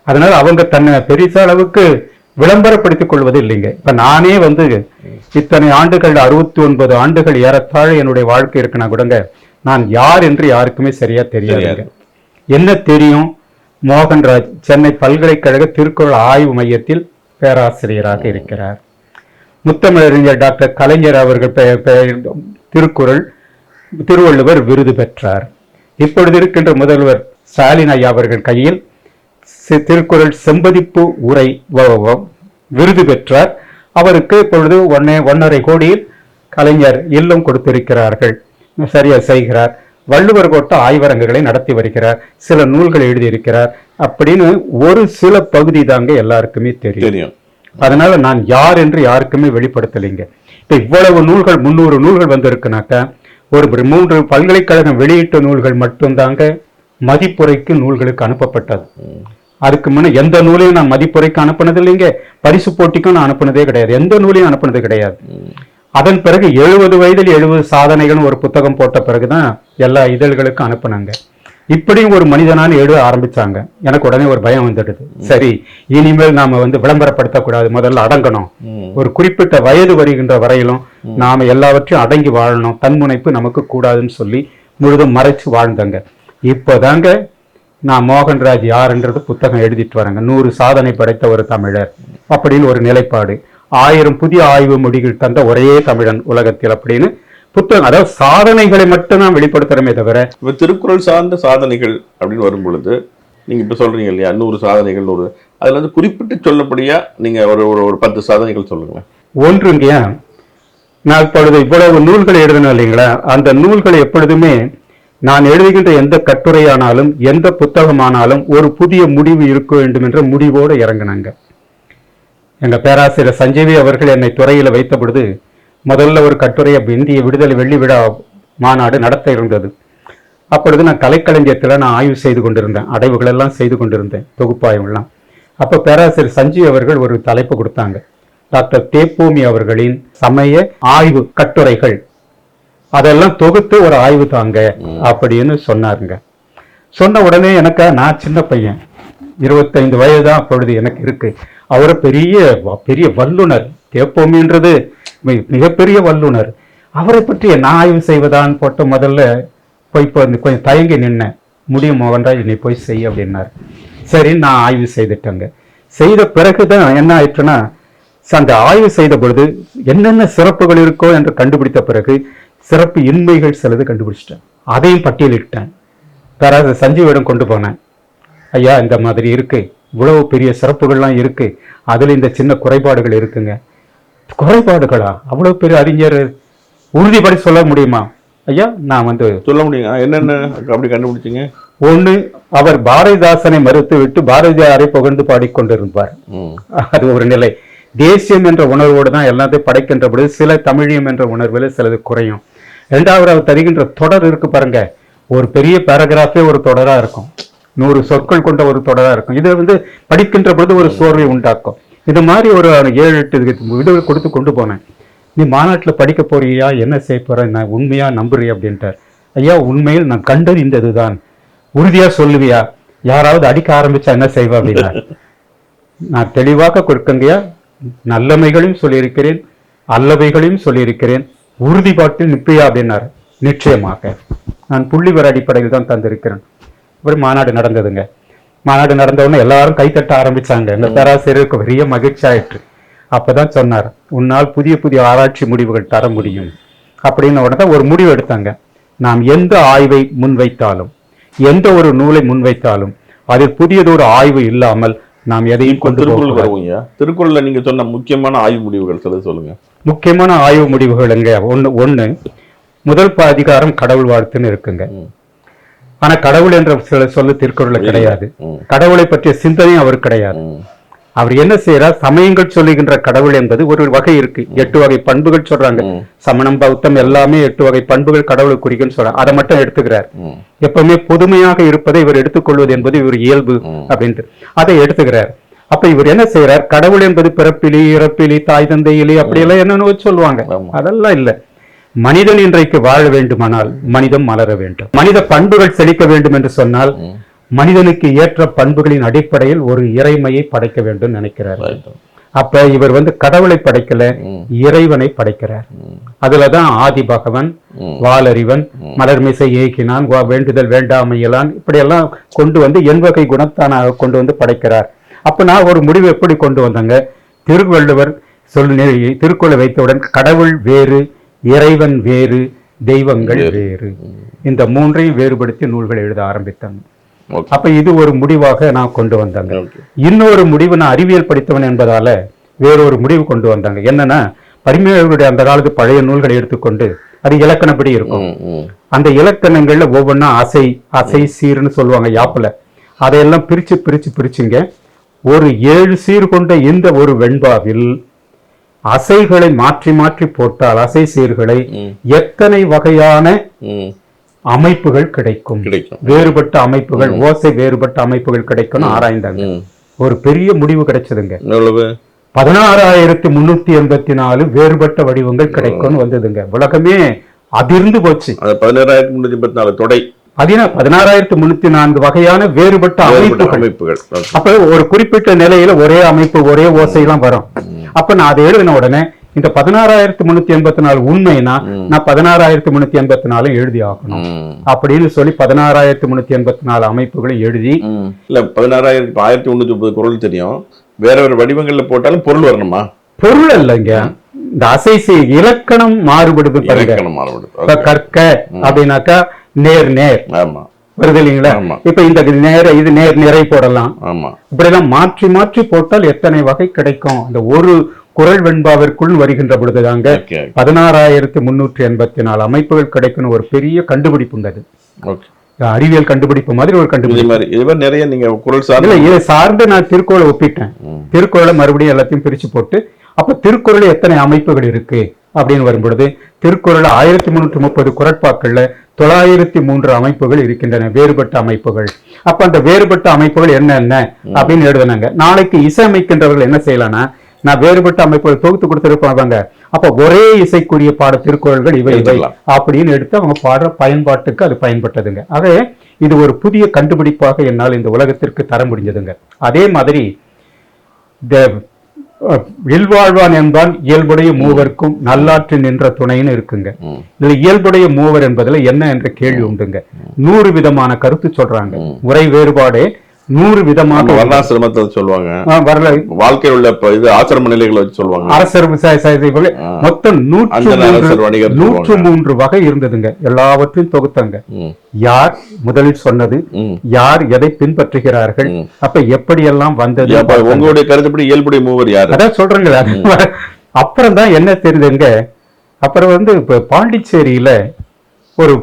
அதனால அவங்க தன்னை பெரிய அளவுக்கு விளம்பரப்படுத்திக் கொள்வது இல்லைங்க. இப்ப நானே இத்தனை ஆண்டுகள் 69 ஆண்டுகள் ஏறத்தாழ என்னுடைய வாழ்க்கை இருக்குன்னா கூடங்க நான் யார் என்று யாருக்குமே சரியா தெரியாது. என்ன தெரியும், மோகன்ராஜ் சென்னை பல்கலைக்கழக திருக்குறள் ஆய்வு மையத்தில் பேராசிரியராக இருக்கிறார். முத்தமிழறிஞர் டாக்டர் கலைஞர் அவர்கள் திருவள்ளுவர் விருது பெற்றார். இப்பொழுது இருக்கின்ற முதல்வர் ஸ்டாலின் ஐயா அவர்கள் கையில் திருக்குறள் செம்பதிப்பு உரை விருது பெற்றார். அவருக்கு இப்பொழுது 1.5 கோடியில் கலைஞர் இல்லம் கொடுத்திருக்கிறார்கள். சரியா செய்கிறார். வள்ளுவர் கோட்ட ஆய்வரங்குகளை நடத்தி வருகிறார். சில நூல்கள் எழுதியிருக்கிறார். அப்படின்னு ஒரு சில பகுதி தாங்க எல்லாருக்குமே தெரியும். அதனால நான் யார் என்று யாருக்குமே வெளிப்படுத்தலைங்க. இப்ப இவ்வளவு நூல்கள் 300 நூல்கள் வந்திருக்குனாக்கா ஒரு 3 பல்கலைக்கழகம் வெளியிட்ட நூல்கள் மட்டும்தாங்க மதிப்புரைக்கு நூல்களுக்கு அனுப்பப்பட்டது. அதுக்கு முன்ன எந்த நூலையும் நான் மதிப்புரைக்கு அனுப்பினது இல்லைங்க. பரிசு போட்டிக்கும் நான் அனுப்பினதே கிடையாது. எந்த நூலையும் அனுப்பினது கிடையாது. அதன் பிறகு 70 வயதில் 70 சாதனைகள் ஒரு புத்தகம் போட்ட பிறகுதான் எல்லா இதழ்களுக்கும் அனுப்புனாங்க. இப்படியும் ஒரு மனிதனான எழுத ஆரம்பிச்சாங்க. எனக்கு உடனே ஒரு பயம் வந்துடுது. சரி, இனிமேல் நாம விளம்பரப்படுத்தக்கூடாது, முதல்ல அடங்கணும். ஒரு குறிப்பிட்ட வயது வருகின்ற வரையிலும் நாம எல்லாவற்றையும் அடங்கி வாழணும், தன்முனைப்பு நமக்கு கூடாதுன்னு சொல்லி முழுதும் மறைச்சு வாழ்ந்தங்க. இப்போதாங்க நான் மோகன்ராஜ் யாருன்றது புத்தகம் எழுதிட்டு வரேங்க. 100 சாதனை படைத்த ஒரு தமிழர் அப்படின்னு ஒரு நிலைப்பாடு, 1000 புதிய ஆய்வு முடிகள் தந்த ஒரே தமிழன் உலகத்தில் அப்படின்னு புத்தகம். அதாவது சாதனைகளை மட்டும் நான் வெளிப்படுத்துறமே தவிர, இப்ப திருக்குறள் சார்ந்த சாதனைகள் அப்படின்னு வரும் பொழுது நீங்க இப்ப சொல்றீங்க இல்லையா 100 சாதனைகள், அதுல வந்து குறிப்பிட்டு சொல்லப்படியா நீங்க ஒரு 10 சாதனைகள் சொல்லுங்களேன். ஒன்றுங்க, நான் இப்பொழுது இவ்வளவு நூல்களை எழுதணும் இல்லைங்களா, அந்த நூல்களை எப்பொழுதுமே நான் எழுதுகின்ற எந்த கட்டுரையானாலும் எந்த புத்தகமானாலும் ஒரு புதிய முடிவு இருக்க வேண்டும் என்ற முடிவோடு இறங்கினாங்க. எங்க பேராசிரியர் சஞ்சீவி அவர்கள் என்னை துறையில வைத்த பொழுது முதல்ல ஒரு கட்டுரையை இந்திய விடுதலை வெள்ளி விழா மாநாடு நடத்த இருந்தது. அப்பொழுது நான் கலைக்களஞ்சியத்தில் நான் ஆய்வு செய்து கொண்டிருந்தேன், அடைவுகள் எல்லாம் செய்து கொண்டிருந்தேன், தொகுப்பாய்வுலாம். அப்போ பேராசிரியர் சஞ்சீவ் அவர்கள் ஒரு தலைப்பு கொடுத்தாங்க, டாக்டர் தேப்பூமி அவர்களின் சமய ஆய்வு கட்டுரைகள், அதெல்லாம் தொகுத்து ஒரு ஆய்வு தாங்க அப்படின்னு சொன்னாருங்க. சொன்ன உடனே எனக்கு, நான் சின்ன பையன், 25 வயது தான் அப்பொழுது எனக்கு இருக்கு. அவரை பெரிய பெரிய வல்லுனர், தேப்பூமின்றது மிகப்பெரிய வல்லுனர், அவரை பற்றி நான் ஆய்வு செய்வதான் போட்டு முதல்ல போய் கொஞ்சம் தயங்கி நின்னேன். முடியும் மோகன்ராஜ், நீ போய் செய் அப்படின்னாரு. சரி, நான் ஆய்வு செய்துட்டேங்க. செய்த பிறகுதான் என்ன ஆயிற்றுன்னா, அந்த ஆய்வு செய்த பொழுது என்னென்ன சிறப்புகள் இருக்கோ என்று கண்டுபிடித்த பிறகு சிறப்பு இன்மைகள் சிலது கண்டுபிடிச்சிட்டேன், அதையும் பட்டியலிட்டேன். பேராசிரியர் சஞ்சீவிடம் கொண்டு போனேன். ஐயா, இந்த மாதிரி இருக்கு, இவ்வளவு பெரிய சிறப்புகள்லாம் இருக்கு, அதுல இந்த சின்ன குறைபாடுகள் இருக்குங்க. குறைபாடுகளா? அவ்வளவு பெரிய அறிஞர் உறுதிப்படி சொல்ல முடியுமா? ஐயா, நான் வந்து சொல்ல முடியுங்க, என்னென்ன அப்படி கண்டுபிடிச்சிங்க? ஒண்ணு, அவர் பாரதிதாசனை மறுத்து விட்டு பாரதியாரை புகழ்ந்து பாடிக்கொண்டிருப்பார். அது ஒரு நிலை. தேசியம் என்ற உணர்வோடு தான் எல்லாத்தையும் படைக்கின்ற பொழுது சில தமிழியம் என்ற உணர்வில் சிலது குறையும். இரண்டாவது, அவர் தருகின்ற தொடர் இருக்கு பாருங்க, ஒரு பெரிய பேராகிராஃபே ஒரு தொடரா இருக்கும், 100 சொற்கள் கொண்ட ஒரு தொடரா இருக்கும். இதை வந்து படிக்கின்ற பொழுது ஒரு சோர்வை உண்டாக்கும். இது மாதிரி ஒரு 7-8 விடுதலை கொடுத்து கொண்டு போனேன். நீ மாநாட்டில் படிக்க போறியா, என்ன செய்ய போற, நான் உண்மையா நம்புறியா அப்படின்ட்டார். ஐயா, உண்மையில் நான் கண்டறிந்தது தான், உறுதியா சொல்லுவியா, யாராவது அடிக்க ஆரம்பிச்சா என்ன செய்வா அப்படின்னா, நான் தெளிவாக கொடுக்கங்கய்யா, நல்லமைகளையும் சொல்லியிருக்கிறேன், அல்லவைகளையும் சொல்லியிருக்கிறேன், உறுதிப்பாட்டில் நிற்பியா அப்படின்னாரு. நிச்சயமாக நான் புள்ளிவர அடிப்படையில் தான் தந்திருக்கிறேன். இப்படி மாநாடு நடந்ததுங்க. மாநாடு நடந்தவுடனே எல்லாரும் கைத்தட்ட ஆரம்பிச்சாங்க. எங்க பேராசிரியருக்கு பெரிய மகிழ்ச்சி ஆயிற்று. அப்பதான் சொன்னார், உன்னால் புதிய புதிய ஆராய்ச்சி முடிவுகள் தர முடியும் அப்படின்னு உடனே ஒரு முடிவு எடுத்தாங்க. நாம் எந்த ஆய்வை முன்வைத்தாலும், எந்த ஒரு நூலை முன்வைத்தாலும் அதில் புதியதொரு ஆய்வு இல்லாமல் நாம் எதையும் கொண்டு போக. திருக்குறள்ல நீங்க சொன்ன முக்கியமான ஆய்வு முடிவுகள் சொல்லுங்க. முக்கியமான ஆய்வு முடிவுகளுங்க, ஒண்ணு முதல் அதிகாரம் கடவுள் வாழ்த்துன்னு இருக்குங்க. ஆனா கடவுள் என்ற சில சொல்லு திருக்குறள்ல கிடையாது. கடவுளை பற்றிய சிந்தனையும் அவர் கிடையாது. அவர் என்ன செய்யறார், சமயங்கள் சொல்லுகின்ற கடவுள் என்பது ஒரு வகை இருக்கு, 8 வகை பண்புகள் சொல்றாங்க. சமணம், பௌத்தம் எல்லாமே 8 வகை பண்புகள் கடவுளை குறிக்குன்னு சொல்றாங்க. அதை மட்டும் எடுத்துக்கிறார். எப்பவுமே பொதுமையாக இருப்பதை இவர் எடுத்துக்கொள்வது என்பது இவர் இயல்பு அப்படின்ட்டு அதை எடுத்துக்கிறார். அப்ப இவர் என்ன செய்யறார், கடவுள் என்பது பிறப்பிலி, இறப்பிலி, தாய் தந்தையிலி அப்படியெல்லாம் என்னன்னு சொல்லுவாங்க. அதெல்லாம் இல்ல. மனிதன் இன்றைக்கு வாழ வேண்டுமானால் மனிதம் மலர வேண்டும், மனித பண்புகள் செழிக்க வேண்டும் என்று சொன்னால் மனிதனுக்கு ஏற்ற பண்புகளின் அடிப்படையில் ஒரு இறைமையை படைக்க வேண்டும் நினைக்கிறார். அப்ப இவர் வந்து கடவுளை படைக்கல, இறைவனை படைக்கிறார். அதுலதான் ஆதி பகவன், வாலறிவன், மலர்மிசை ஏகினான், வேண்டுதல் வேண்டாமையலான், இப்படி எல்லாம் கொண்டு வந்து எண்வகை குணத்தானாக கொண்டு வந்து படைக்கிறார். அப்ப நான் ஒரு முடிவு எப்படி கொண்டு வந்தாங்க, திருவள்ளுவர் திருக்குறளை வைத்தவுடன் கடவுள் வேறு, இறைவன் வேறு, தெய்வங்கள் வேறு, இந்த மூன்றையும் வேறுபடுத்தி நூல்களை எழுத ஆரம்பித்தாங்க. அப்ப இது ஒரு முடிவாக நான் கொண்டு வந்தாங்க. இன்னொரு முடிவு, நான் அறிவியல் படித்தவன் என்பதால வேறொரு முடிவு கொண்டு வந்தாங்க. என்னன்னா, பரிமேலருடைய அந்த காலத்து பழைய நூல்களை எடுத்துக்கொண்டு அது இலக்கணப்படி இருக்கும். அந்த இலக்கணங்கள்ல ஒவ்வொன்னா அசை சீர்னு சொல்லுவாங்க யாப்புல, அதையெல்லாம் பிரிச்சுங்க. ஒரு 7 சீர் கொண்ட இந்த ஒரு வெண்பாவில் அசைகளை மாற்றி மாற்றி போட்டால், அசை சீர்களை எத்தனை வகையான அமைப்புகள் கிடைக்கும், வேறுபட்ட அமைப்புகள், ஓசை வேறுபட்ட அமைப்புகள் கிடைக்கும் ஆராய்ந்தாங்க. ஒரு பெரிய முடிவு கிடைச்சதுங்க. 16,384 வேறுபட்ட வடிவங்கள் கிடைக்கும் வந்ததுங்க. உலகமே அதிர்ந்து போச்சு. 16,384 தொடை, 16,304 வகையான வேறுபட்ட அமைப்புகள். அப்ப ஒரு குறிப்பிட்ட நிலையில ஒரே அமைப்பு, ஒரே ஓசையெல்லாம் வரும். அப்ப நான் அதை எழுதின உடனே இந்த 16,384 உண்மைனா நான் 16,384 எழுதி ஆகணும் அப்படின்னு சொல்லி 16,384 அமைப்புகளை எழுதி. இல்ல 16,130 குரல் தெரியும், வேற ஒரு வடிவங்கள்ல போட்டாலும் பொருள் வரணுமா? பொருள் இல்லைங்க, இந்த அசைசி இலக்கணம் மாறுபடுது. கற்க அப்படின்னாக்கா நேர் நேர் வருது இல்லைங்களா? இப்ப இந்த இது நேர் நிறை போடலாம். இப்படி எல்லாம் மாற்றி மாற்றி போட்டால் எத்தனை வகை கிடைக்கும்? அந்த ஒரு குறள் வெண்பாவிற்குள் வருகின்ற பொழுதுதாங்க 16,384 அமைப்புகள் கிடைக்கணும். ஒரு பெரிய கண்டுபிடிப்புங்க அது. அறிவியல் கண்டுபிடிப்பு மாதிரி ஒரு கண்டுபிடிப்பு. நிறைய நீங்க குறள் இதை சார்ந்து நான் திருக்குறளை ஒப்பிட்டேன். திருக்குறளை மறுபடியும் எல்லாத்தையும் பிரிச்சு போட்டு அப்ப திருக்குறள் எத்தனை அமைப்புகள் இருக்கு அப்படின்னு வரும்பொழுது திருக்குறள் 1330 குறட்பாக்கள்ல 903 அமைப்புகள் இருக்கின்றன, வேறுபட்ட அமைப்புகள். அப்ப அந்த வேறுபட்ட அமைப்புகள் என்னென்ன அப்படின்னு எழுதுனாங்க. நாளைக்கு இசையமைக்கின்றவர்கள் என்ன செய்யலாம்னா, நான் வேறுபட்ட அமைப்புகள் தொகுத்து கொடுத்திருப்பாங்க, அப்ப ஒரே இசைக்குரிய பாட திருக்குறள்கள் இவை இவை அப்படின்னு எடுத்து அவங்க பாடுற பயன்பாட்டுக்கு அது பயன்பட்டதுங்க. ஆகவே இது ஒரு புதிய கண்டுபிடிப்பாக என்னால் இந்த உலகத்திற்கு தர முடிஞ்சதுங்க. அதே மாதிரி இல்வாழ்வான் என்பான் இயல்புடைய மூவருக்கும் நல்லாற்று நின்ற துணைன்னு இருக்குங்க. இதுல இயல்புடைய மூவர் என்பதுல என்ன என்ற கேள்வி உண்டுங்க. 100 விதமான கருத்து சொல்றாங்க. உரை வேறுபாடு 100 விதமாக வர்ணாசிரமத்தை சொல்லுவாங்க, வாழ்க்கையில் உள்ள இது ஆசிரம நிலைகளை வச்சு சொல்லுவாங்க, அரசர் மொத்தம் 103 வகை இருந்ததுங்க. எல்லாவற்றையும் தொகுத்தாங்க. யார் முதலில் சொன்னது, யார் எதை பின்பற்றுகிறார்கள், அப்ப எப்படி எல்லாம் வந்தது, உங்களுடைய கருத்துப்படி இயல்புடைய மூவர் யார், அதான் சொல்றேங்க. அப்புறம் தான் என்ன தெரியுதுங்க, அப்புறம் இப்ப பாண்டிச்சேரியில ஒரு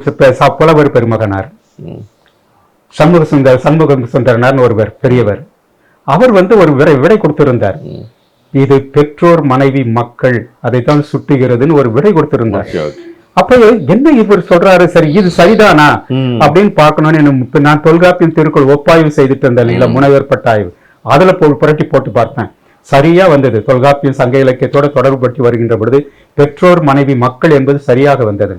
புலவர் பெருமகனார் சண்முகம் சுந்தரனார் ஒருவர் பெரியவர். அவர் ஒரு விடை கொடுத்திருந்தார். இது பெற்றோர் மனைவி மக்கள் அதைத்தான் சுட்டுகிறதுன்னு ஒரு விடை கொடுத்திருந்தார். அப்ப என்ன இவர் சொல்றாரு, சரி இது சரிதானா அப்படின்னு பாக்கணும்னு நான் தொல்காப்பியம் திருக்குறள் ஒப்பாய்வு செய்துட்டு இருந்தேன் இல்ல, முனைவர் பட்டாய்வு. அதுல புரட்டி போட்டு பார்த்தேன், சரியா வந்தது. தொல்காப்பியம் சங்க இலக்கியத்தோட தொடர்புபடுத்தி வருகின்ற பொழுது பெற்றோர் மனைவி மக்கள் என்பது சரியாக வந்தது.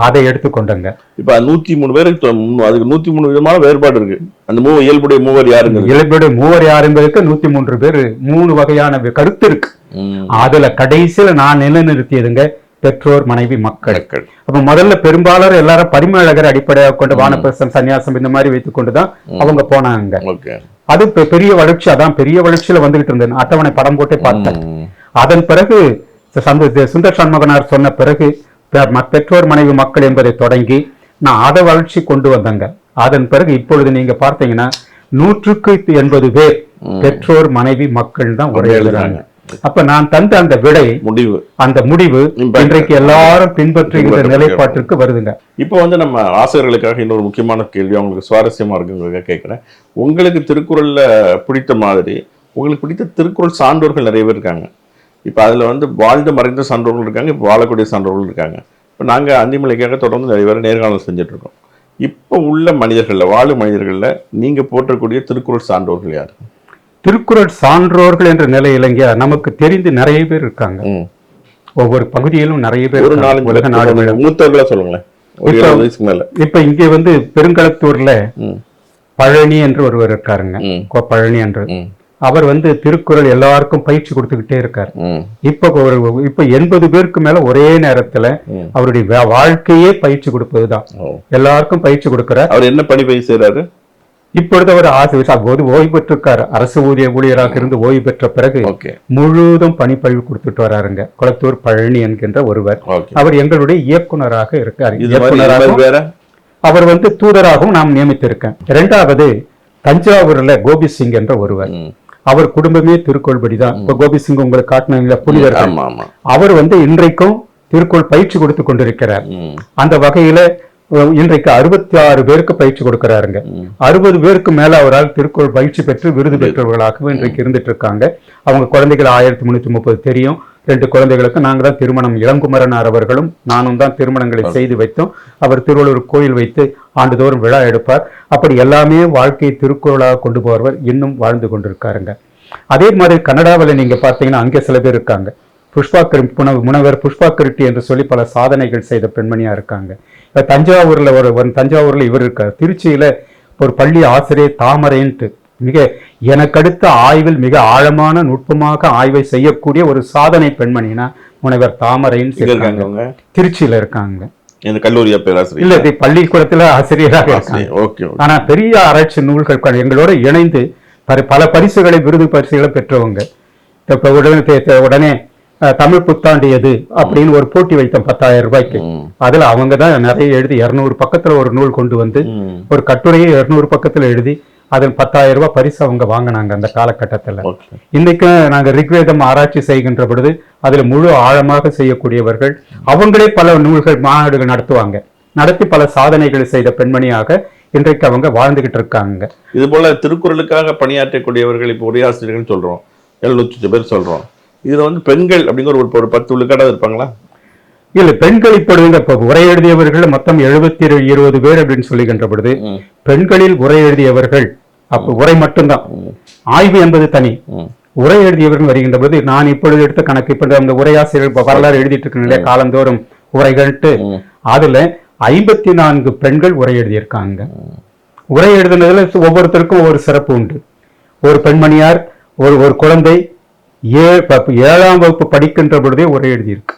அதை எடுத்துக்கொண்டங்க. இப்ப 103 பேருக்கு அதுக்கு 103 விதமான வேறுபாடு இருக்கு. அந்த இயல்புடைய மூவர் யாருங்க, இயல்புடைய மூவர் யார் என்பதற்கு 103 பேர் 3 வகையான கருத்து இருக்கு. அதுல கடைசியில நான் நிலைநிறுத்தியதுங்க பெற்றோர் மனைவி மக்கள். அப்ப முதல்ல பெரும்பாலும் எல்லாரும் பரிமேலகர் அடிப்படையாக கொண்டு வானப்பிரசம் சன்னியாசம் இந்த மாதிரி வைத்துக் கொண்டுதான் அவங்க போனாங்க. அது பெரிய வளர்ச்சி, அதான் பெரிய வளர்ச்சியில வந்துகிட்டு இருந்தேன். அட்டவணை படம் போட்டே பார்த்தேன். அதன் பிறகு சுந்தர் சண்முகனார் சொன்ன பிறகு பெற்றோர் மனைவி மக்கள் என்பதை தொடங்கி நான் அதை வளர்ச்சி கொண்டு வந்தங்க. அதன் பிறகு இப்பொழுது நீங்க பார்த்தீங்கன்னா 180 பேர் பெற்றோர் மனைவி மக்கள் தான் ஒரே எழுதுறாங்க. அப்ப நான் தந்த அந்த விடை அந்த முடிவு இன்றைக்கு எல்லாரும் பின்பற்றுகிற நிலைப்பாட்டிற்கு வருதுங்க. இப்போ நம்ம ஆசிரியர்களுக்காக இன்னொரு முக்கியமான கேள்வி, அவங்களுக்கு சுவாரஸ்யமா இருக்குங்க கேட்கிறேன். உங்களுக்கு திருக்குறள்ல பிடித்த மாதிரி உங்களுக்கு பிடித்த திருக்குறள் சான்றோர்கள் நிறைய பேர் இருக்காங்க. இப்போ அதில் வாழ்ந்து மறைந்த சான்றோர்கள் இருக்காங்க, இப்போ வாழக்கூடிய சான்றோர்கள் இருக்காங்க. இப்போ நாங்கள் அந்திமலைக்காக தொடர்ந்து நிறைய பேர் நேர்காணல் செஞ்சுட்டு இருக்கோம். இப்போ உள்ள மனிதர்களில் வாழும் மனிதர்களில் நீங்கள் போற்றக்கூடிய திருக்குறள் சான்றோர்கள் யார்? திருக்குறள் சான்றோர்கள் என்ற நிலை இலங்கையா நமக்கு தெரிந்து நிறைய பேர் இருக்காங்க. ஒவ்வொரு பகுதியிலும் நிறைய பேர். ஒரு 4 நாடுகள் மூத்தவர்களா சொல்லுங்களேன். இப்ப இங்கே பெருங்களத்தூர்ல பழனி என்று ஒருவர் இருக்காருங்க, பழனி என்று. அவர் திருக்குறள் எல்லாருக்கும் பயிற்சி கொடுத்துக்கிட்டே இருக்காரு. இப்ப 80 பேருக்கு மேல ஒரே நேரத்துல அவருடைய வாழ்க்கையே பயிற்சி கொடுப்பதுதான். எல்லாருக்கும் பயிற்சி கொடுக்கிறார். அவர் என்ன பணி பயிற்சி செய்யறாரு? இப்பொழுது அவர் ஓய்வு பெற்றிருக்காரு. அரசு ஊழியராக இருந்து ஓய்வு பெற்ற பிறகு முழுவதும் பணிப்பழிவு கொடுத்துட்டு வராருங்க. குளத்தூர் பழனி என்கின்ற ஒருவர். அவர் எங்களுடைய இயக்குனராக இருக்கார். அவர் தூதராகவும் நாம் நியமித்திருக்கேன். 2வது தஞ்சாவூர்ல கோபி சிங் என்ற ஒருவர். அவர் குடும்பமே திருக்குறள்படிதான். இப்ப கோபி சிங் உங்களுக்கு காட்டின புனிதர். அவர் இன்றைக்கும் திருக்குறள் பயிற்சி கொடுத்து கொண்டிருக்கிறார். அந்த வகையில இன்றைக்கு 66 பேருக்கு பயிற்சி கொடுக்கிறாருங்க. 60 பேருக்கு மேல அவரால் திருக்குறள் பயிற்சி பெற்று விருது பெற்றவர்களாகவும் இன்றைக்கு இருந்துட்டு இருக்காங்க. அவங்க குழந்தைகள் 1330 தெரியும். 2 குழந்தைகளுக்கு நாங்க தான் திருமணம், இளங்குமரனார் அவர்களும் நானும் தான் திருமணங்களை செய்து வைத்தோம். அவர் திருவள்ளூர் கோயில் வைத்து ஆண்டுதோறும் விழா எடுப்பார். அப்படி எல்லாமே வாழ்க்கையை திருக்குறளாக கொண்டு போறவர் இன்னும் வாழ்ந்து கொண்டிருக்காருங்க. அதே மாதிரி கனடாவில் நீங்க பார்த்தீங்கன்னா அங்கே சில பேர் இருக்காங்க. முனைவர் புஷ்பா கிருட்டி என்று சொல்லி பல சாதனைகள் செய்த பெண்மணியா இருக்காங்க. தஞ்சாவூர்ல இவர் இருக்கார். திருச்சியில ஒரு பள்ளி ஆசிரியர் தாமரைன்ட்டு எனக்கடுத்த ஆய்வில் மிக ஆழமான நுட்பமாக ஆய்வை செய்யக்கூடிய ஒரு சாதனை பெண்மணினா முனைவர் தாமரைன்னு எங்க இருக்காங்க இருக்காங்க. அவங்க? திருச்சியில இருக்காங்க. இந்த கல்லூரியா பேராசிரியர்? இல்ல, இது பள்ளிக்கூடத்துல ஆசிரியராக இருக்காங்க. ஓகே. ஆனா பெரிய ஆராய்ச்சி நூல்கள் எங்களோட இணைந்து பல பரிசுகளை, விருது பரிசுகளை பெற்றவங்க. இப்ப உடனே தமிழ் புத்தாண்டு எது அப்படின்னு ஒரு போட்டி வைத்தோம் 10,000 ரூபாய்க்கு. அதுல அவங்க தான் நிறைய எழுதி 200 பக்கத்துல ஒரு நூல் கொண்டு வந்து ஒரு கட்டுரையை 200 பக்கத்துல எழுதி அதில் 10,000 ரூபாய் பரிசு அவங்க வாங்கினாங்க அந்த காலகட்டத்துல. இன்னைக்கு நாங்க ரிக்வேதம் ஆராய்ச்சி செய்கின்ற பொழுது அதுல முழு ஆழமாக செய்யக்கூடியவர்கள். அவங்களே பல நூல்கள் மாநாடுகள் நடத்துவாங்க. நடத்தி பல சாதனைகள் செய்த பெண்மணியாக இன்றைக்கு அவங்க வாழ்ந்துகிட்டு இருக்காங்க. இது போல திருக்குறளுக்காக பணியாற்றக்கூடியவர்கள் இப்போ உரையாசிரியர்கள் சொல்றோம், 700 பேர் சொல்றோம். இதுல வந்து பெண்கள் அப்படிங்கிற ஒரு 10 விழுக்காடாவது இருப்பாங்களா? இல்ல, பெண்கள் இப்ப உரை எழுதியவர்கள் மொத்தம் 20 பேர் அப்படின்னு சொல்லுகின்ற பொழுது பெண்களில் உரை எழுதியவர்கள் அப்ப உரை மட்டும்தான். ஆய்வு என்பது தனி. உரை எழுதியவர்கள் வருகின்ற போது நான் இப்பொழுது எடுத்த கணக்கு, இப்ப அந்த உரையாசிரியர்கள் வரலாறு எழுதிட்டு இருக்க காலந்தோறும் உரைகள்ட்டு அதுல 54 பெண்கள் உரை எழுதியிருக்காங்க. உரை எழுதுனதுல ஒவ்வொருத்தருக்கும் ஒவ்வொரு சிறப்பு உண்டு. ஒரு பெண்மணியார் ஒரு குழந்தை 7ஆம் வகுப்பு படிக்கின்ற பொழுதே உரை எழுதியிருக்கு.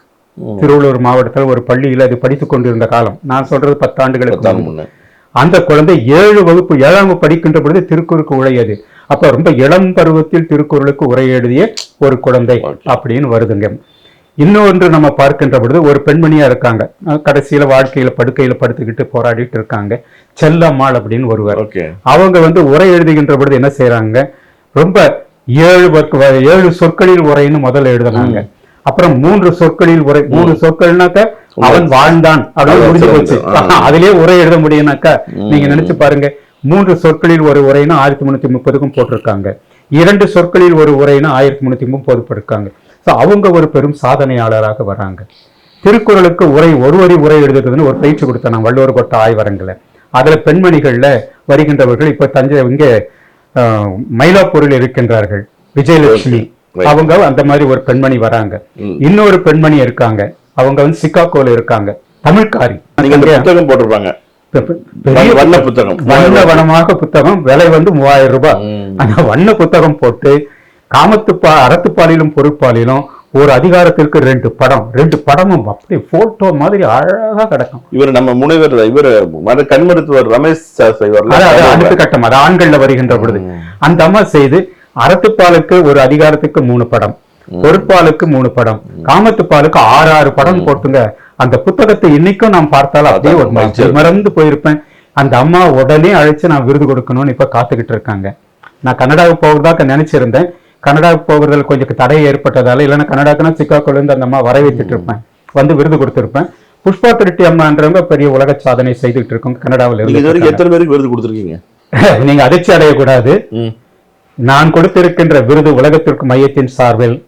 திருவள்ளூர் மாவட்டத்தில் ஒரு பள்ளியில் அது படித்துக் கொண்டிருந்த காலம், நான் சொல்றது 10 ஆண்டுகளுக்கு முன்ன. அந்த குழந்தை 7ஆம் வகுப்பு படிக்கின்ற பொழுது திருக்குறளுக்கு உரையது. அப்ப ரொம்ப இளம் பருவத்தில் திருக்குறளுக்கு உரை எழுதிய ஒரு குழந்தை அப்படின்னு வருதுங்க. இன்னொன்று நம்ம பார்க்கின்ற பொழுது ஒரு பெண்மணியா இருக்காங்க, கடைசியில வாழ்க்கையில படுக்கையில படுத்துக்கிட்டு போராடிட்டு இருக்காங்க, செல்லம்மாள் அப்படின்னு ஒருவர். அவங்க உரை எழுதுகின்ற பொழுது என்ன செய்யறாங்க, ரொம்ப 7 சொற்களில் உரைன்னு முதல்ல எழுதுனாங்க. அப்புறம் 3 சொற்களில் உரை. 3 சொற்கள்னாக்க அவன் வாழ்ந்தான் அப்படின்னு முடிஞ்சு போச்சு. அதுலயே உரை எழுத முடியும்னாக்கா நீங்க நினைச்சு பாருங்க. 3 சொற்களில் ஒரு உரைன்னு 1330க்கும் போட்டிருக்காங்க. 2 சொற்களில் ஒரு உரைன்னு 1330 போட்டிருக்காங்க. அவங்க ஒரு பெரும் சாதனையாளராக வராங்க. திருக்குறளுக்கு ஒரு வரி உரை எழுதுறதுன்னு ஒரு பயிற்சி கொடுத்தேன் நான் வள்ளுவர் கோட்ட ஆய்வரங்களை. அதுல பெண்மணிகள்ல வருகின்றவர்கள் இப்ப தஞ்சை இங்க மயிலாப்பூரில் இருக்கின்றார்கள், விஜயலட்சுமி. அவங்க அந்த மாதிரி ஒரு பெண்மணி வராங்க. இன்னொரு பெண்மணி இருக்காங்க, அவங்க சிகாகோல இருக்காங்க, தமிழ்காரி. புத்தகம் போட்டிருப்பாங்க, வண்ண வனமாக புத்தகம், விலை 3000 ரூபாய். அந்த வண்ண புத்தகம் போட்டு அறத்துப்பாலிலும் பொருட்பாலிலும் ஒரு அதிகாரத்திற்கு 2 படம், 2 படமும் அப்படி போட்டோ மாதிரி அழகா கிடக்கும். இவர் நம்ம முனைவர், இவர் கண் மருத்துவர் ரமேஷ் அடுத்த கட்டம், அது ஆண்கள்ல வருகின்ற பொழுது அந்த அம்மா செய்து அறத்துப்பாலுக்கு ஒரு அதிகாரத்துக்கு 3 படம், பொருட்பாலுக்கு 3 படம், காமத்துப்பாலுக்கு 6 படம் போட்டுங்க. அந்த புத்தகத்தை இன்னைக்கும் நான் பார்த்தாலும் அப்படியே ஒரு மறந்து போயிருப்பேன். அந்த அம்மா உடனே அழைச்சு நான் விருது கொடுக்கணும்னு இப்ப காத்துக்கிட்டு இருக்காங்க. நான் கனடாவுக்கு போகிறதா நினைச்சிருந்தேன். கனடாவுக்கு போகிறதுல கொஞ்சம் தடை ஏற்பட்டதால, இல்லைன்னா கனடாக்குன்னா சிக்காகோல இருந்து அந்த அம்மா வர வைத்துட்டு இருப்பேன், விருது கொடுத்திருப்பேன். புஷ்பா திருட்டி அம்மான்றவங்க பெரிய உலக சாதனை செய்துட்டு இருக்கோம் கனடாவில் இருந்து. எத்தனை பேருக்கு விருது கொடுத்திருக்கீங்க? நீங்க அதிர்ச்சி அடையக்கூடாது. நான் கொடுத்திருக்கின்ற விருது உலகத்திற்கு மையத்தின் சார்பில்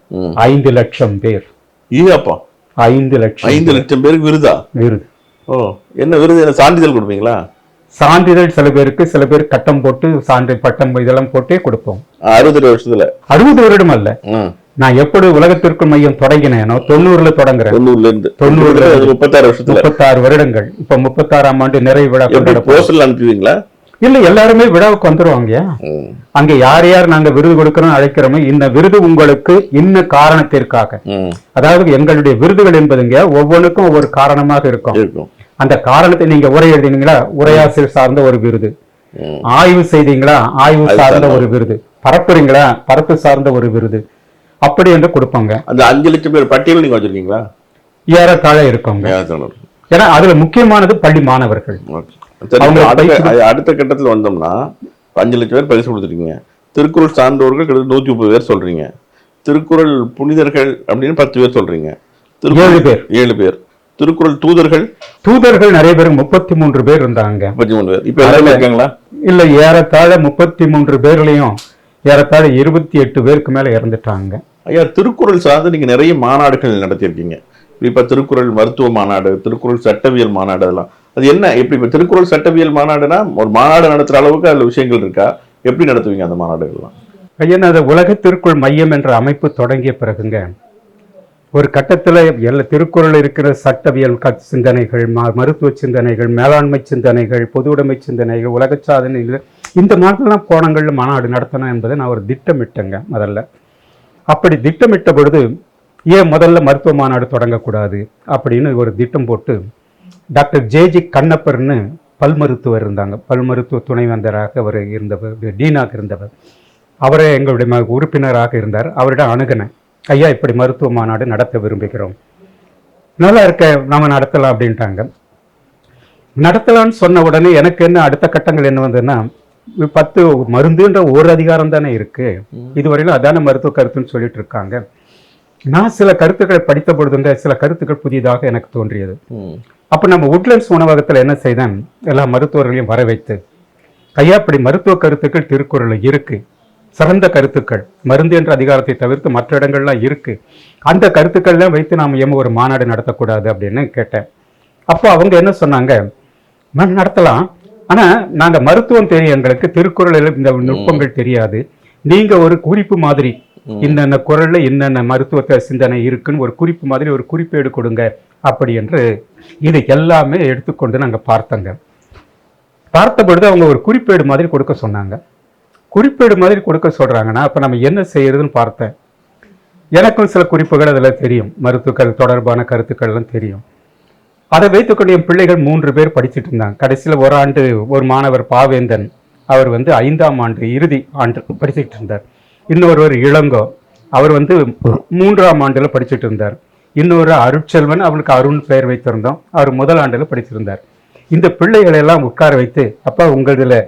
5 லட்சம் பேர். 5 லட்சம் பேருக்கு விருதா? விருது. என்ன விருது? என்ன சான்றிதழ் கொடுப்பீங்களா? சான்றிதழ் சில பேர் கட்டம் போட்டு பட்டம் இதெல்லாம் போட்டே கொடுப்போம். 60 வருஷத்துல? 60 வருடம் அல்ல, நான் எப்படி உலகத்திற்கு மையம் தொடங்கினேனோ 90ல தொடங்குறேன். 90ல 36 வருடங்கள். இப்ப 36ஆம் ஆண்டு நிறைவு விழா அனுப்புவீங்களா? இல்ல, எல்லாருமே விழாவுக்கு வந்துருவாங்க. அங்க யார் யார் நாங்க விருது கொடுக்கிறோம் அழைக்கிறோமோ, இந்த விருது உங்களுக்கு இன்ன காரணத்திற்காக, அதாவது எங்களுடைய விருதுகள் என்பதுங்க ஒவ்வொன்றுக்கும் ஒவ்வொரு காரணமாக இருக்கும். அந்த காரணத்தை நீங்க உரை எழுதினீங்களா, உரையாசிரியர் சார்ந்த ஒரு விருது. ஆய்வு செய்தீங்களா, ஆய்வு சார்ந்த ஒரு விருது. பரப்புறீங்களா, பரப்பு சார்ந்த ஒரு விருது. அப்படி என்று கொடுப்பாங்க. அந்த 5 லட்சம் பேர் பட்டியல் நீங்க வச்சிருக்கீங்களா? ஏறத்தாழ இருக்கவங்க. ஏன்னா அதுல முக்கியமானது பள்ளி மாணவர்கள். அடுத்த கட்டத்தில் வந்தோம்னா 5 லட்சம் பேர் பரிசு கொடுத்துருக்கீங்க. திருக்குறள் சார்ந்தவர்கள் கிட்டத்தட்ட 130 பேர் சொல்றீங்க. திருக்குறள் புனிதர்கள் அப்படின்னு 10 பேர் சொல்றீங்க. 7 பேர். திருக்குறள் தூதர்கள் நிறைய பேர், 33 பேர் இருந்தாங்க. 33 பேர். இப்ப எல்லாரும் இருக்காங்களா? இல்ல, ஏறத்தாழ 33 பேர்லயும் ஏறத்தாழ 28 பேருக்கு மேல இறந்துட்டாங்க. ஐயா, திருக்குறள் சார்ந்து நீங்க நிறைய மாநாடுகள் நடத்தியிருக்கீங்க. இப்ப திருக்குறள் மருத்துவ மாநாடு, திருக்குறள் சட்டவியல் மாநாடு, அதெல்லாம் அது என்ன? எப்படி இப்ப திருக்குறள் சட்டவியல் மாநாடுனா ஒரு மாநாடு நடத்துற அளவுக்கு அதுல விஷயங்கள் இருக்கா? எப்படி நடத்துவீங்க அந்த மாநாடுகள்லாம்? ஐயா, அது உலக திருக்குறள் மையம் என்ற அமைப்பு தொடங்கிய பிறகுங்க ஒரு கட்டத்துல எல்லா திருக்குறள் இருக்கிற சட்டவியல் சிந்தனைகள், மருத்துவ சிந்தனைகள், மேலாண்மை சிந்தனைகள், பொது உடைமை சிந்தனைகள், உலக சாதனைகள், இந்த மாதிரிலாம் கோணங்கள்ல மாநாடு நடத்தணும் என்பதை நான் ஒரு திட்டமிட்டேங்க முதல்ல. அப்படி திட்டமிட்ட பொழுது ஏன் முதல்ல மருத்துவ மாநாடு தொடங்கக்கூடாது அப்படின்னு ஒரு திட்டம் போட்டு டாக்டர் ஜேஜி கண்ணப்பர்னு பல் மருத்துவர் இருந்தாங்க. பல் மருத்துவ துணைவேந்தராக அவர் இருந்தவர், டீனாக இருந்தவர். அவரே எங்களுடைய உறுப்பினராக இருந்தார். அவரிடம் அணுகினேன், ஐயா இப்படி மருத்துவ மாநாடு நடத்த விரும்புகிறோம், நல்லா இருக்க நாம நடத்தலாம் அப்படின்ட்டாங்க. நடத்தலாம்னு சொன்ன உடனே எனக்கு என்ன அடுத்த கட்டங்கள் என்ன வந்ததுன்னா, 10 மருந்துன்ற ஒரு அதிகாரம் தானே இருக்கு, இதுவரையிலும் அதான மருத்துவ கருத்துன்னு சொல்லிட்டு இருக்காங்க. நான் சில கருத்துக்களை படித்த பொழுதுங்க சில கருத்துக்கள் புதிதாக எனக்கு தோன்றியது. அப்ப நம்ம உட்லண்ட்ஸ் உணவகத்துல என்ன செய்தேன், எல்லா மருத்துவர்களையும் வர வைத்து, ஐயா இப்படி மருத்துவ கருத்துக்கள் திருக்குறள் இருக்கு, சிறந்த கருத்துக்கள், மருந்து என்ற அதிகாரத்தை தவிர்த்து மற்ற இடங்கள்லாம் இருக்கு, அந்த கருத்துக்கள்லாம் வைத்து நாம் ஏன் ஒரு மாநாடு நடத்தக்கூடாது அப்படின்னு கேட்டேன். அப்போ அவங்க என்ன சொன்னாங்க, நடத்தலாம், ஆனா நாங்க மருத்துவம் தெரியும், எங்களுக்கு திருக்குறளில் இந்த நுட்பங்கள் தெரியாது, நீங்க ஒரு குறிப்பு மாதிரி இன்னென்ன குறள்ல என்னென்ன மருத்துவ சிந்தனை இருக்குன்னு ஒரு குறிப்பு மாதிரி ஒரு குறிப்பேடு கொடுங்க அப்படி என்று இது எல்லாமே எடுத்துக்கொண்டு நாங்க பார்த்தோங்க. பார்த்த பொழுது அவங்க ஒரு குறிப்பேடு மாதிரி கொடுக்க சொன்னாங்க. குறிப்பேடு மாதிரி கொடுக்க சொல்றாங்கன்னா அப்ப நம்ம என்ன செய்யறதுன்னு பார்த்தேன். எனக்கும் சில குறிப்புகள் அதுல தெரியும், மருத்துவர்கள் தொடர்பான கருத்துக்கள்லாம் தெரியும். அதை வைத்துக்கொண்டு என் பிள்ளைகள் 3 பேர் படிச்சுட்டு இருந்தாங்க. கடைசியில் ஒரு ஆண்டு ஒரு மாணவர் பாவேந்தன், அவர் 5ஆம் ஆண்டு இறுதி ஆண்டு படிச்சுட்டு இருந்தார். இன்னொருவர் இளங்கோ, அவர் 3ஆம் ஆண்டுல படிச்சுட்டு இருந்தார். இன்னொரு அருட்செல்வன், அவனுக்கு அருண் பெயர் வைத்திருந்தோம், அவர் முதல் ஆண்டுல படிச்சிருந்தார். இந்த பிள்ளைகளை எல்லாம் உட்கார வைத்து, அப்பா உங்களதுல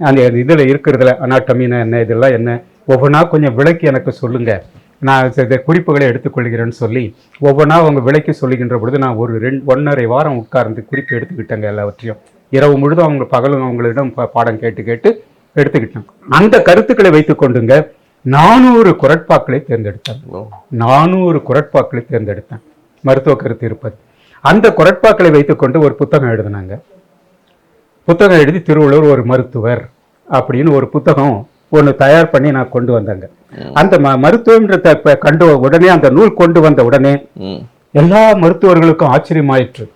அந்த இதுல இருக்கிறதுல அனாட்டமின்னா என்ன, இதெல்லாம் என்ன, ஒவ்வொன்றா கொஞ்சம் விளக்கி எனக்கு சொல்லுங்க, நான் குறிப்புகளை எடுத்துக்கொள்கிறேன்னு சொல்லி ஒவ்வொன்றா அவங்க விளக்கி சொல்லுகின்ற பொழுது நான் ஒரு 1.5 வாரம் உட்கார்ந்து குறிப்பு எடுத்துக்கிட்டேங்க. எல்லாவற்றையும் இரவு முழுதும் அவங்க பகலும் அவங்களிடம் பாடம் கேட்டு எடுத்துக்கிட்டேன். அந்த கருத்துக்களை வைத்துக் கொண்டுங்க 400 குறட்பாக்களை தேர்ந்தெடுத்தேன். 400 குறட்பாக்களை தேர்ந்தெடுத்தேன், மருத்துவ கருத்து இருப்பது. அந்த குறட்பாக்களை வைத்துக்கொண்டு ஒரு புத்தகம் எழுதினாங்க. புத்தகம் எழுதி திருவள்ளுவர் ஒரு மருத்துவர் அப்படின்னு ஒரு புத்தகம் ஒன்று தயார் பண்ணி நான் கொண்டு வந்தேங்க. அந்த மருத்துவம்ன்றத கண்டு உடனே அந்த நூல் கொண்டு வந்த உடனே எல்லா மருத்துவர்களுக்கும் ஆச்சரியமாயிற்று.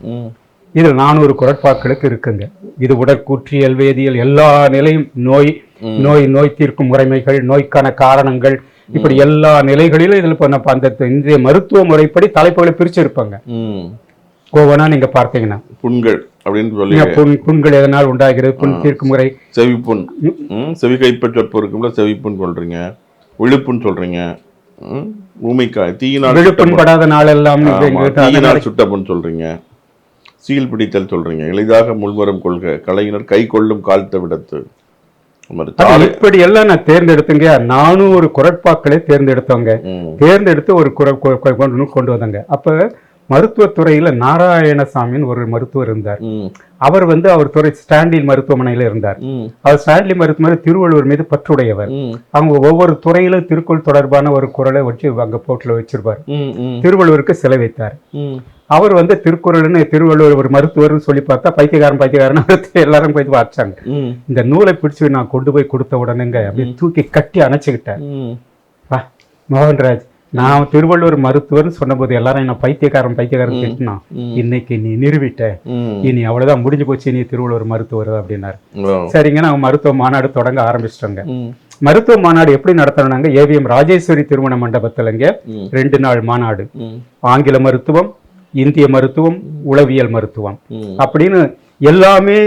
இதில் 400 குறட்பாக்களுக்கு இருக்குங்க. இது உடற்கூற்றியல், வேதியியல், எல்லா நிலையும், நோய் தீர்க்கும் முறைமைகள், நோய்க்கான காரணங்கள், இப்படி எல்லா நிலைகளிலும் இதில் அந்த இன்றைய மருத்துவ முறைப்படி தலைப்புகளை பிரிச்சிருப்பாங்க. கோவனா நீங்க பார்த்தீங்கன்னா புண்கள் அப்படின்னு சொல்லி புண்கள் எதனால் உண்டாகிறது, புண் தீர்க்கும் முறை, செவிப்புண், செவி கைப்பற்றப்போ இருக்கும்ல செவிப்புண் சொல்றீங்க, விழுப்புண் சொல்றீங்க, ஊமைக்காய் தீயினால் விழுப்புண் படாத நாளெல்லாம் சுட்ட புண் சொல்றீங்க, சீல் பிடித்தல் சொல்றீங்க, எளிதாக முள்வரும் கொள்கை, கலைஞர் கை கொள்ளும் கால்த்த விடத்து, இப்படி எல்லாம் நான் தேர்ந்தெடுத்துங்க. 400 குறட்பாக்களை தேர்ந்தெடுத்தவங்க. தேர்ந்தெடுத்து ஒரு கொண்டு வந்தாங்க. அப்ப மருத்துவத்துறையில நாராயணசாமின்னு ஒரு மருத்துவர் இருந்தார். அவர் அவர் துறை ஸ்டான்லி மருத்துவமனையில இருந்தார். அவர் ஸ்டான்லி மருத்துவமனை திருவள்ளுவர் மீது பற்றுடையவர். அவங்க ஒவ்வொரு துறையிலும் திருக்குறள் தொடர்பான ஒரு குறளை வச்சு அங்க போட்டுல வச்சிருப்பார். திருவள்ளுவருக்கு சிலை வைத்தார். அவர் திருக்குறள்னு திருவள்ளுவர் ஒரு மருத்துவர்னு சொல்லி பார்த்தா பைத்தியக்காரன் எல்லாரும் போய் வாச்சாங்க. இந்த நூலை பிடிச்சு நான் கொண்டு போய் கொடுத்த உடனேங்க அப்படியே தூக்கி கட்டி அணைச்சுக்கிட்டேன். மோகன்ராஜ், நான் திருவள்ளுவர் மருத்துவர்னு சொன்ன போது எல்லாரும் என்ன பைத்தியக்காரன் திட்டினா, இன்னைக்கு நீ நிறுவிட்ட, இனி அவ்வளவுதான் முடிஞ்சு போச்சு, நீ திருவள்ளுவர் மருத்துவர் அப்படின்னாரு. சரிங்க, நான் மருத்துவ மாநாடு தொடங்க ஆரம்பிச்சிட்டோங்க. மருத்துவ மாநாடு எப்படி நடத்தணும்னாங்க, ஏவிஎம் ராஜேஸ்வரி திருமண மண்டபத்துலங்க 2 நாள் மாநாடு. ஆங்கில மருத்துவம், இந்திய மருத்துவம், உளவியல் மருத்துவம் அப்படின்னு எல்லாமே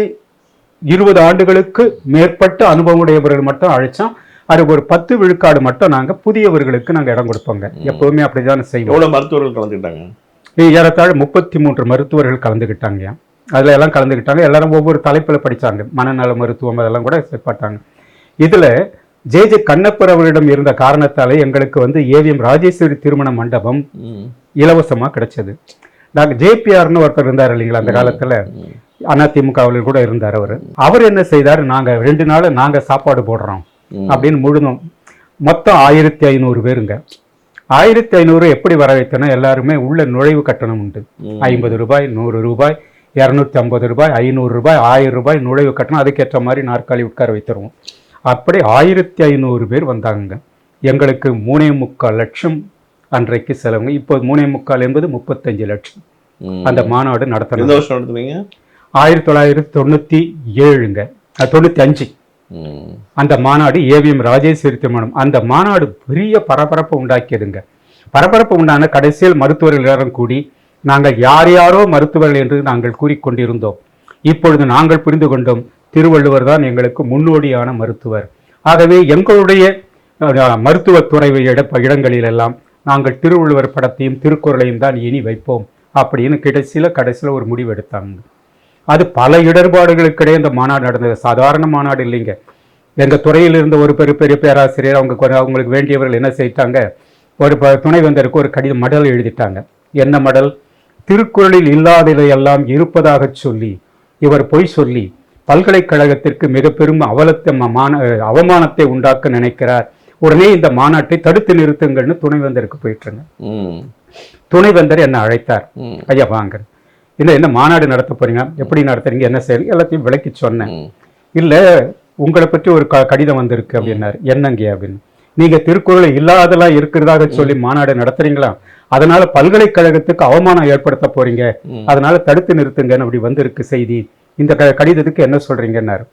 20 ஆண்டுகளுக்கு மேற்பட்ட அனுபவம் உடையவர்கள் மட்டும் அழைச்சோம். அது ஒரு 10 விழுக்காடு மட்டும் நாங்க புதியவர்களுக்கு நாங்க இடம் கொடுப்போங்க. எப்பவுமே அப்படிதான் செய்வோம். எவ்வளவு மருத்துவர்கள் கலந்துக்கிட்டாங்க? ஏறத்தாழ 33 மருத்துவர்கள் கலந்துக்கிட்டாங்க. அதுல எல்லாம் கலந்துக்கிட்டாங்க. எல்லாரும் ஒவ்வொரு தலைப்புல படிச்சாங்க. மனநல மருத்துவம் அதெல்லாம் கூட செய்யப்பட்டாங்க. இதுல ஜே கண்ணப்பர் அவர்களிடம் இருந்த காரணத்தாலே எங்களுக்கு ஏவிஎம் ராஜேஸ்வரி திருமண மண்டபம் இலவசமா கிடைச்சது. டாக்டர் ஜேபிஆர்னு ஒருத்தர் இருந்தார் இல்லைங்களா, அந்த காலத்துல அதிமுகவில் கூட இருந்தார். அவர் என்ன செய்தார், நாங்க 2 நாள் நாங்க சாப்பாடு போடுறோம் அப்படின்னு முழுதும் மொத்தம் 1500 பேருங்க. 1500 எப்படி வர வைத்தோன்னா, எல்லாருமே உள்ள நுழைவு கட்டணம் உண்டு. 50 ரூபாய், 100 ரூபாய், 250 ரூபாய், 500 ரூபாய், 1000 ரூபாய் நுழைவு கட்டணம். அதுக்கேற்ற மாதிரி நாற்காலி உட்கார வைத்துருவோம். அப்படி 1500 பேர் வந்தாங்க. எங்களுக்கு 3.25 லட்சம் அன்றைக்கு செலவுங்க. இப்போ 3.25 என்பது 35 லட்சம். அந்த மாநாடு நடத்தணும். 1997ங்க, 95 அந்த மாநாடு ஏவிஎம் ராஜேஸ்வரி திருமணம். அந்த மாநாடு பெரிய பரபரப்பை உண்டாக்கியதுங்க. பரபரப்பு உண்டான கடைசியில் மருத்துவர்கள் எல்லாரும் கூடி நாங்கள் யார் யாரோ மருத்துவர்கள் என்று நாங்கள் கூறிக்கொண்டிருந்தோம். இப்பொழுது நாங்கள் புரிந்து கொண்டோம், திருவள்ளுவர் தான் எங்களுக்கு முன்னோடியான மருத்துவர். ஆகவே எங்களுடைய மருத்துவத்துறை இடங்களிலெல்லாம் நாங்கள் திருவள்ளுவர் படத்தையும் திருக்குறளையும் தான் இனி வைப்போம் அப்படின்னு கடைசியில் ஒரு முடிவு எடுத்தாங்க. அது பல இடர்பாடுகளுக்கிடையே இந்த மாநாடு நடந்தது. சாதாரண மாநாடு இல்லைங்க. எங்கள் துறையில் இருந்த ஒரு பெரிய பேராசிரியர் அவங்களுக்கு வேண்டியவர்கள் என்ன செய்தாங்க, ஒரு துணைவேந்தருக்கு ஒரு கடிதம் மடல் எழுதிட்டாங்க. என்ன மடல்? திருக்குறளில் இல்லாததையெல்லாம் இருப்பதாக சொல்லி இவர் பொய் சொல்லி பல்கலைக்கழகத்திற்கு மிக பெரும் அவமானத்தை உண்டாக்க நினைக்கிறார். உடனே இந்த மாநாட்டை தடுத்து நிறுத்துங்கள்னு துணைவேந்தருக்கு போயிட்டுருங்க. துணைவேந்தர் என்ன அழைத்தார். ஐயா வாங்க, என்ன மாநாடு நடத்த போறீங்க, எப்படி நடத்துறீங்க, என்ன செய்யுங்க, எல்லாத்தையும் விளக்கி சொன்னேன். இல்ல உங்களை பற்றி ஒரு கடிதம் வந்திருக்கு அப்படின்னாரு. என்னங்க அப்படின்னு. நீங்க திருக்குறள் இல்லாதெல்லாம் இருக்கிறதாக சொல்லி மாநாடு நடத்துறீங்களா, அதனால பல்கலைக்கழகத்துக்கு அவமானம் ஏற்படுத்த போறீங்க, அதனால தடுத்து நிறுத்துங்கன்னு அப்படி வந்திருக்கு செய்தி, இந்த கடிதத்துக்கு என்ன சொல்றீங்கன்னாரு.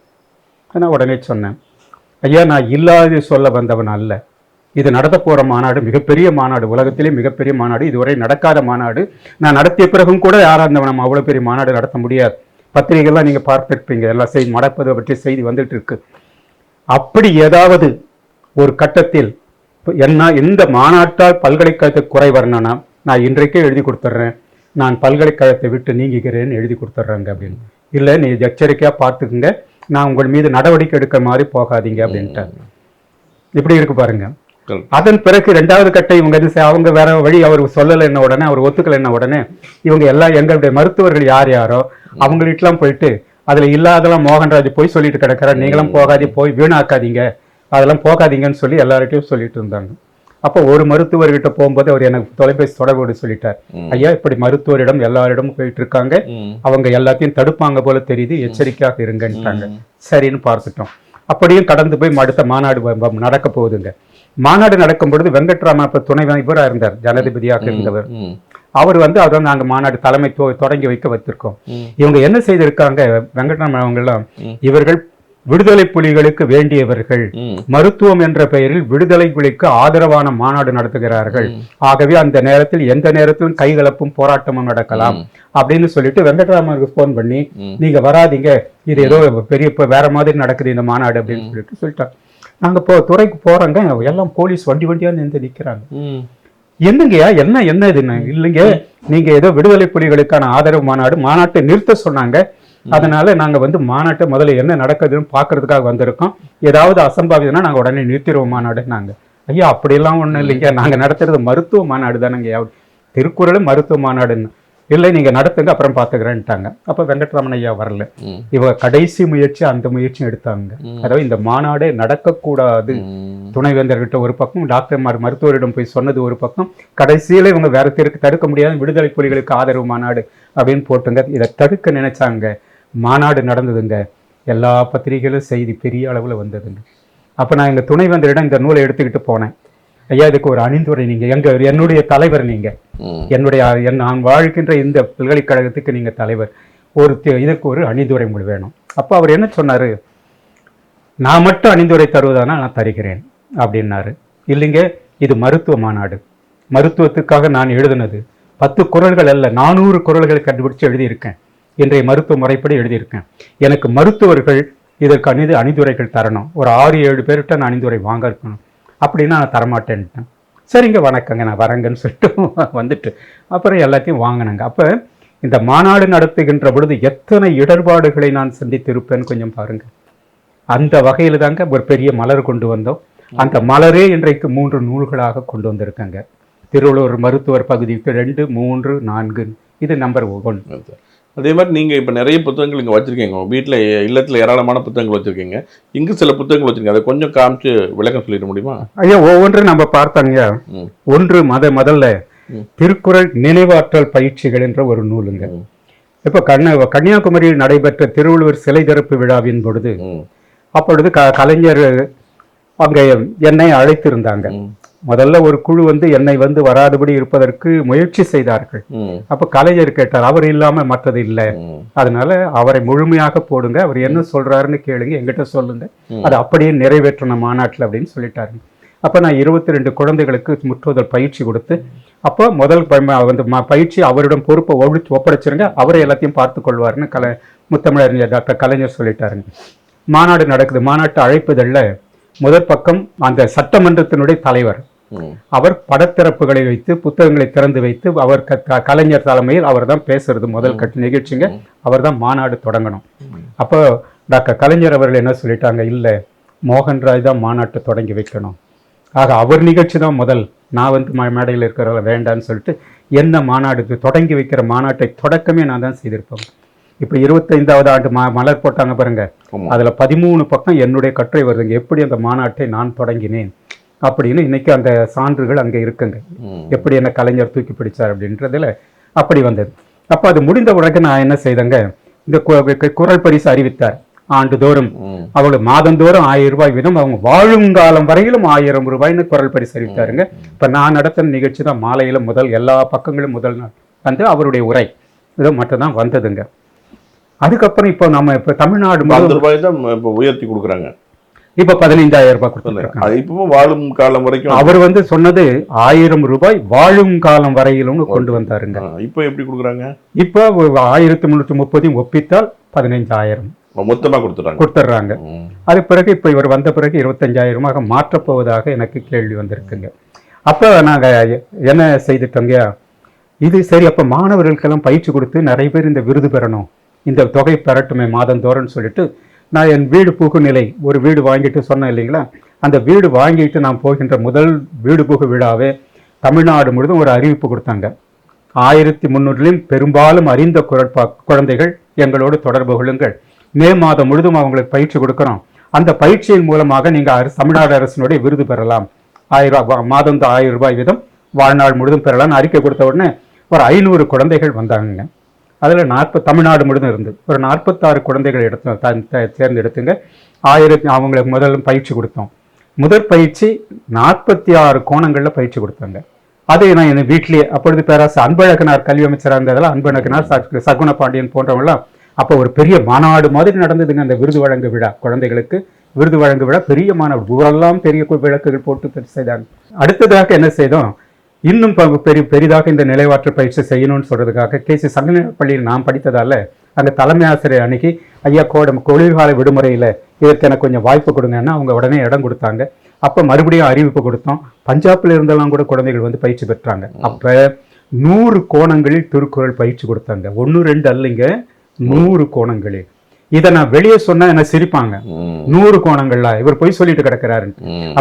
நான் உடனே சொன்னேன், ஐயா நான் இல்லாத சொல்ல வந்தவன் அல்ல. இது நடத்த போற மாநாடு மிகப்பெரிய மாநாடு, உலகத்திலே மிகப்பெரிய மாநாடு, இதுவரை நடக்காத மாநாடு. நான் நடத்திய பிறகும் கூட யாரா இருந்தவன் நம்ம அவ்வளவு பெரிய மாநாடு நடத்த முடியாது. பத்திரிகைலாம் நீங்க பார்த்துருப்பீங்க, எல்லாம் செய்தி நடப்பதை பற்றி செய்தி வந்துட்டு இருக்கு. அப்படி ஏதாவது ஒரு கட்டத்தில் என்ன இந்த மாநாட்டால் பல்கலைக்கழகத்துக்கு குறை வரணும்னா நான் இன்றைக்கே எழுதி கொடுத்துட்றேன், நான் பல்கலைக்கழகத்தை விட்டு நீங்குகிறேன்னு எழுதி கொடுத்துட்றேங்க அப்படின்னு. இல்லை நீ எச்சரிக்கையா பார்த்துக்குங்க, நான் உங்கள் மீது நடவடிக்கை எடுக்கிற மாதிரி போகாதீங்க அப்படின்ட்டாங்க. இப்படி இருக்கு பாருங்க. அதன் பிறகு 2வது கட்டம் இவங்க அவங்க வேற வழி அவர் சொல்லலை என்ன உடனே, அவர் ஒத்துக்கலை என்ன உடனே, இவங்க எல்லாம் எங்களுடைய மருத்துவர்கள் யார் யாரோ அவங்கள்ட்டலாம் போயிட்டு அதுல இல்லாதெல்லாம் மோகன்ராஜ் போய் சொல்லிட்டு கிடக்கிறார், நீங்களும் போகாதே, போய் வீணாக்காதீங்க, அதெல்லாம் போகாதீங்கன்னு சொல்லி எல்லார்ட்டையும் சொல்லிட்டு இருந்தாங்க. அப்போ ஒரு மருத்துவர்கிட்ட போகும்போது அவர் எனக்கு தொலைபேசி தொடர்போடு சொல்லிட்டார், ஐயா இப்படி மருத்துவரிடம் எல்லாரிடமும் போயிட்டு இருக்காங்க, அவங்க எல்லாத்தையும் தடுப்பாங்க போல தெரியுது, எச்சரிக்கையாக இருங்கன்ட்டாங்க. சரின்னு பார்த்துட்டோம். அப்படியும் கடந்து போய் அடுத்த மாநாடு நடக்க போகுதுங்க. மாநாடு நடக்கும் பொழுது வெங்கட்ராமன் அப்ப துணை இவராக இருந்தார், ஜனாதிபதியாக இருந்தவர். அவர் அதான் நாங்க மாநாடு தலைமை தொடங்கி வைக்க வச்சிருக்கோம். இவங்க என்ன செய்திருக்காங்க, வெங்கட்ராமன் அவங்க எல்லாம், இவர்கள் விடுதலை புலிகளுக்கு வேண்டியவர்கள், மருத்துவம் என்ற பெயரில் விடுதலை புலிக்கு ஆதரவான மாநாடு நடத்துகிறார்கள், ஆகவே அந்த நேரத்தில் எந்த நேரத்திலும் கைகலப்பும் போராட்டமும் நடக்கலாம் அப்படின்னு சொல்லிட்டு வெங்கட்ராமனுக்கு போன் பண்ணி, நீங்க வராதிங்க, இது ஏதோ பெரிய வேற மாதிரி நடக்குது இந்த மாநாடு அப்படின்னு சொல்லிட்டாங்க. நாங்க துறைக்கு போறோங்க, எல்லாம் போலீஸ் வண்டியா நின்று நிக்கிறாங்க. என்னங்கய்யா என்ன இதுன்னு. இல்லைங்க, நீங்க ஏதோ விடுதலை புலிகளுக்கான ஆதரவு மாநாட்டை நிறுத்த சொன்னாங்க, அதனால நாங்க மாநாட்டை முதல்ல என்ன நடக்குதுன்னு பாக்குறதுக்காக வந்திருக்கோம், ஏதாவது அசம்பாவிதம்னா நாங்க உடனே நிறுத்திடுவோம் மாநாடு. நாங்க ஐயா அப்படியெல்லாம் ஒண்ணும் இல்லைங்க, நாங்க நடத்துறது மருத்துவ மாநாடு தானங்க, திருக்குறளும் மருத்துவ மாநாடுன்னு. இல்லை நீங்க நடத்துங்க அப்புறம் பாத்துக்கிறேன்ட்டாங்க. அப்ப வெங்கட்ராமன் ஐயா வரல. இவங்க கடைசி முயற்சி அந்த முயற்சியும் எடுத்தாங்க. அதாவது இந்த மாநாடே நடக்கக்கூடாது, துணைவேந்தர்கிட்ட ஒரு பக்கம், டாக்டர் மருத்துவரிடம் போய் சொன்னது ஒரு பக்கம், கடைசியில இவங்க வேற தடுக்க முடியாது, விடுதலை புலிகளுக்கு ஆதரவு மாநாடு அப்படின்னு போட்டுங்க. இதை தடுக்க நினைச்சாங்க. மாநாடு நடந்ததுங்க, எல்லா பத்திரிகைகளும் செய்தி பெரிய அளவுல வந்ததுங்க. அப்ப நான் எங்க துணைவேந்தரிடம் இந்த நூலை எடுத்துக்கிட்டு போனேன். ஐயா இதுக்கு ஒரு அணிந்துரை, நீங்க என்னுடைய தலைவர், நீங்க நான் வாழ்கின்ற இந்த பல்கலைக்கழகத்துக்கு நீங்க தலைவர், இதற்கு ஒரு அணிந்துரை மொழி வேணும். அப்போ அவர் என்ன சொன்னாரு, நான் மட்டும் அணிந்துரை தருவதானா நான் தருகிறேன் அப்படின்னாரு. இல்லைங்க, இது மருத்துவ மாநாடு, மருத்துவத்துக்காக நான் எழுதினது 10 குறள்கள் அல்ல, 400 குறள்களை கண்டுபிடிச்சு எழுதியிருக்கேன், இன்றைய மருத்துவ முறைப்படி எழுதியிருக்கேன். எனக்கு மருத்துவர்கள் இதற்கு அணிந்துரைகள் தரணும், ஒரு 6-7 பேர்கிட்ட நான் அணிந்துரை வாங்க இருக்கணும், அப்படின்னா நான் தரமாட்டேன்ட்டேன். சரிங்க வணக்கங்க நான் வரேங்கன்னு சொல்லிட்டு வந்துட்டு அப்புறம் எல்லாத்தையும் வாங்கினாங்க. அப்போ இந்த மாநாடு நடத்துகின்ற பொழுது எத்தனை இடர்பாடுகளை நான் சந்தித்திருப்பேன்னு கொஞ்சம் பாருங்க. அந்த வகையில் தாங்க ஒரு பெரிய மலர் கொண்டு வந்தோம். அந்த மலரே இன்றைக்கு 3 நூல்களாக கொண்டு வந்திருக்காங்க. திருவள்ளுவர் மருத்துவர் பகுதிக்கு 2, 3, 4, இது நம்பர் 1. அதே மாதிரி நீங்கள் இப்போ நிறைய புத்தகங்கள் இங்கே வச்சுருக்கீங்க, உங்கள் வீட்டில் இல்லத்தில் ஏராளமான புத்தகங்கள் வச்சுருக்கீங்க, இங்கு சில புத்தகங்கள் வச்சுருக்கீங்க, அதை கொஞ்சம் காமிச்சு விளக்கம் சொல்லிட முடியுமா? ஐயா ஒவ்வொன்றும் நம்ம பார்த்தாங்க. ஒன்று முதல்ல திருக்குறள் நினைவாற்றல் பயிற்சிகள் என்ற ஒரு நூலுங்க. இப்போ கன்னியாகுமரியில் நடைபெற்ற திருவள்ளுவர் சிலை திறப்பு விழாவின் பொழுது அப்பொழுது கலைஞர் அங்கே என்னை அழைத்திருந்தாங்க. முதல்ல ஒரு குழு என்னை வராதபடி இருப்பதற்கு முயற்சி செய்தார்கள். அப்ப கலைஞர் கேட்டார், அவர் இல்லாம மற்றது இல்லை, அதனால அவரை முழுமையாக போடுங்க, அவர் என்ன சொல்றாருன்னு கேளுங்க, எங்கிட்ட சொல்லுங்க, அது அப்படியே நிறைவேற்றணும் மாநாட்டில் அப்படின்னு சொல்லிட்டாரு. அப்போ நான் 22 குழந்தைகளுக்கு முற்றுதல் பயிற்சி கொடுத்து, அப்போ முதல் வந்து பயிற்சி அவரிடம் பொறுப்பை ஒப்படைச்சிருங்க, அவரை எல்லாத்தையும் பார்த்து கொள்வார்னு முத்தமிழறிஞர் டாக்டர் கலைஞர் சொல்லிட்டாருங்க. மாநாடு நடக்குது. மாநாட்டு அழைப்புதழில் முதற் பக்கம் அந்த சட்டமன்றத்தினுடைய தலைவர் அவர் படத்திறப்புகளை வைத்து புத்தகங்களை திறந்து வைத்து அவர் கலைஞர் தலைமையில் அவர் தான் பேசுறது முதல் கட்ட நிகழ்ச்சிங்க. அவர் தான் மாநாடு தொடங்கணும். அப்போ டாக்டர் கலைஞர் அவர்கள் என்ன சொல்லிட்டாங்க, இல்லை மோகன்ராஜ் தான் மாநாட்டை தொடங்கி வைக்கணும், ஆக அவர் நிகழ்ச்சி தான் முதல், நான் வந்து மேடையில் இருக்கிறவங்க வேண்டான்னு சொல்லிட்டு என்ன மாநாடு தொடங்கி வைக்கிற மாநாட்டை தொடக்கமே நான் தான் செய்திருப்பேன். இப்போ 25வது ஆண்டு மலர் போட்டாங்க பாருங்க, அதில் 13 பக்கம் என்னுடைய கட்டுரை வருதுங்க, எப்படி அந்த மாநாட்டை நான் தொடங்கினேன் அப்படின்னு. இன்னைக்கு அந்த சான்றுகள் அங்கே இருக்குங்க, எப்படி என்ன கலைஞர் தூக்கி பிடிச்சார் அப்படின்றதுல அப்படி வந்தது. அப்போ அது முடிந்த உடனே நான் என்ன செய்தேங்க, இந்த குரல் பரிசு அறிவித்தார். ஆண்டுதோறும் அவங்களுக்கு மாதந்தோறும் 1000 ரூபாய் வீதம், அவங்க வாழும் காலம் வரையிலும் 1000 ரூபாய்னு குரல் பரிசு அறிவித்தாருங்க. இப்போ நான் நடத்தின நிகழ்ச்சி தான் மாலையில் முதல் எல்லா பக்கங்களும் முதல் நாள் வந்து அவருடைய உரை இதை மட்டும்தான் வந்ததுங்க. அதுக்கப்புறம் இப்போ நம்ம இப்போ தமிழ்நாடு ரூபாய் தான் இப்போ உயர்த்தி கொடுக்குறாங்க. இப்ப 15,000 ரூபாய் கொடுத்துருக்காங்க. இப்போ வாழும் காலம் வரைக்கும் அவர் வந்து சொன்னது 1000 ரூபாய் வாழும் காலம் வரையிலும் கொண்டு வந்தாருங்க. இப்போ எப்படி கொடுக்குறாங்க? இப்போ 1330 ஒப்பித்தால் 15,000 மொத்தமா கொடுத்துறாங்க. அது பிறகு இப்ப இவர் வந்த பிறகு 25,000 மாற்றப் போவதாக எனக்கு கேள்வி வந்திருக்குங்க. அப்ப நாங்க என்ன செய்துட்டோங்க, இது சரி, அப்ப மாணவர்களுக்கெல்லாம் பயிற்சி கொடுத்து நிறைய பேர் இந்த விருது பெறணும், இந்த தொகை பெறட்டுமே மாதந்தோறும்னு சொல்லிட்டு நான் என் வீடு புகு நிலை ஒரு வீடு வாங்கிட்டு சொன்னேன் இல்லைங்களா, அந்த வீடு வாங்கிட்டு நான் போகின்ற முதல் வீடு புகு விழாவே தமிழ்நாடு முழுதும் ஒரு அறிவிப்பு கொடுத்தாங்க. 1300 பெரும்பாலும் அறிந்த குழந்தைகள் எங்களோடு தொடர்பு கொள்ளுங்கள், மே மாதம் முழுதும் அவங்களுக்கு பயிற்சி கொடுக்குறோம், அந்த பயிற்சியின் மூலமாக நீங்கள் தமிழ்நாடு அரசினுடைய விருது பெறலாம், 1000 ரூபாய் மாதம் 1000 ரூபாய் வீதம் வாழ்நாள் முழுதும் பெறலாம்னு அறிக்கை கொடுத்த உடனே ஒரு 500 குழந்தைகள் வந்தாங்க. அதில் தமிழ்நாடு முழுதும் இருந்து ஒரு 46 குழந்தைகள் தேர்ந்தெடுத்துங்க. 1000 அவங்களுக்கு முதல்ல பயிற்சி கொடுத்தோம். முதற் பயிற்சி 46 கோணங்களில் பயிற்சி கொடுத்தாங்க. அதை நான் என் வீட்டிலேயே, அப்பொழுது பேராசிரியர் அன்பழகனார் கல்வி அமைச்சராக இருந்ததெல்லாம், அன்பழகனார் சகுன பாண்டியன் போன்றவங்களாம் அப்போ ஒரு பெரிய மாநாடு மாதிரி நடந்ததுங்க. அந்த விருது வழங்கு விழா, குழந்தைகளுக்கு விருது வழங்கு விழா, பெரிய மாநாடு, ஊரெல்லாம் பெரிய விளக்குகள் போட்டு செய்தாங்க. அடுத்ததாக என்ன செய்தோம், இன்னும் பெரிதாக இந்த நிலைவாற்றல் பயிற்சி செய்யணும்னு சொல்றதுக்காக கேசி சங்கநிலை பள்ளியில் நான் படித்ததால அந்த தலைமை ஆசிரியர் அன்னைக்கு, ஐயா குளிர்கால விடுமுறையில் இதற்கு எனக்கு கொஞ்சம் வாய்ப்பு கொடுங்கன்னா அவங்க உடனே இடம் கொடுத்தாங்க. அப்போ மறுபடியும் அறிவிப்பு கொடுத்தோம். பஞ்சாப்ல இருந்தெல்லாம் கூட குழந்தைகள் வந்து பயிற்சி பெற்றாங்க. அப்போ 100 கோணங்களில் திருக்குறள் பயிற்சி கொடுத்தாங்க. 1 2 அல்லைங்க, 100 கோணங்களில். இதை நான் வெளியே சொன்னா என்ன சிரிப்பாங்க, 100 கோணங்கள்ல இவர் போய் சொல்லிட்டு கிடக்கிறாரு.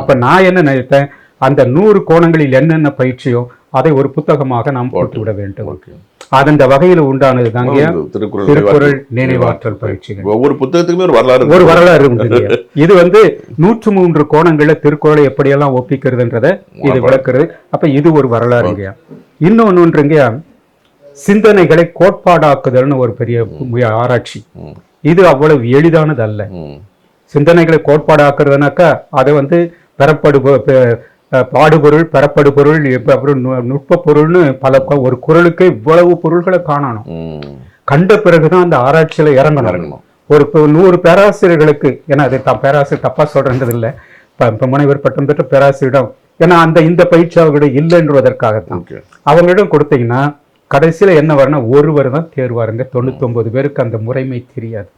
அப்ப நான் என்ன நினைத்தேன், அந்த 100 கோணங்களில் என்னென்ன பயிற்சியோ அதை ஒரு புத்தகமாக நாம் போட்டு விட வேண்டும். அந்த வகையில் உண்டானது தாங்க திருக்குறள் நினைவாற்றல் பயிற்சி. ஒவ்வொரு புத்தகத்துக்குமே ஒரு வரலாறு உண்டு. இது வந்து 103 கோணங்கள்ல திருக்குறளை எப்படியெல்லாம் ஒப்பிக்கிறதுன்றத இது விளக்குறது. அப்ப இது ஒரு வரலாறுங்கய்யா. இன்னொன்றுங்கய்யா, சிந்தனைகளை கோட்பாடாக்குதல்னு ஒரு பெரிய ஆராய்ச்சி. இது அவ்வளவு எளிதானது அல்ல. சிந்தனைகளை கோட்பாடாக்குறதுனாக்கா அதை வந்து பாடுபொருள், பெறப்படுபொருள், அப்புறம் நுட்ப பொருள்னு பல, ஒரு குறளுக்கு இவ்வளவு பொருள்களை காணணும். கண்ட பிறகுதான் அந்த ஆராய்ச்சியில இறங்கணும். ஒரு 100 பேராசிரியர்களுக்கு, ஏன்னா அதை பேராசிரியர் தப்பா சொல்றது இல்லை, முனைவர் பட்டம் பெற்ற பேராசிரியரிடம், ஏன்னா இந்த பயிற்சி அவர்களிடம் இல்லைன்றதற்காகத்தான் அவங்களிடம் கொடுத்தீங்கன்னா கடைசியில என்ன வரணும், ஒருவர் தான் தேர்வாருங்க. 99 பேருக்கு அந்த முறைமை தெரியாது.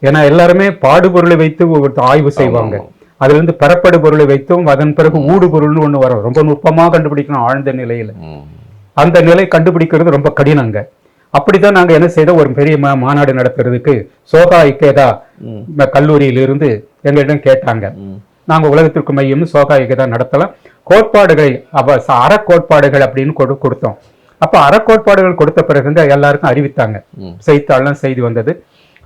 ஏன்னா எல்லாருமே பாடுபொருளை வைத்து ஆய்வு செய்வாங்க. அதுல இருந்து பெறப்படு பொருளை வைத்தும் அதன் பிறகு ஊடு பொருள்னு ஒண்ணு வரும். ரொம்ப நுட்பமா கண்டுபிடிக்கணும் ஆழ்ந்த நிலையில. அந்த நிலை கண்டுபிடிக்கிறது ரொம்ப கடினங்க. அப்படித்தான் நாங்க என்ன செய்தோம், ஒரு பெரிய மாநாடு நடத்துறதுக்கு சோகா இக்கேதா கல்லூரியிலிருந்து எங்களிடம் கேட்டாங்க. நாங்க உலகத்திற்கு மையம் சோகா இக்கேதா நடத்தலாம், கோட்பாடுகளை அறக்கோட்பாடுகள் அப்படின்னு கொடுத்தோம். அப்ப அறக்கோட்பாடுகள் கொடுத்த பிறகுங்க எல்லாருக்கும் அறிவித்தாங்க. செய்தித்தாள்லாம் செய்தி வந்தது.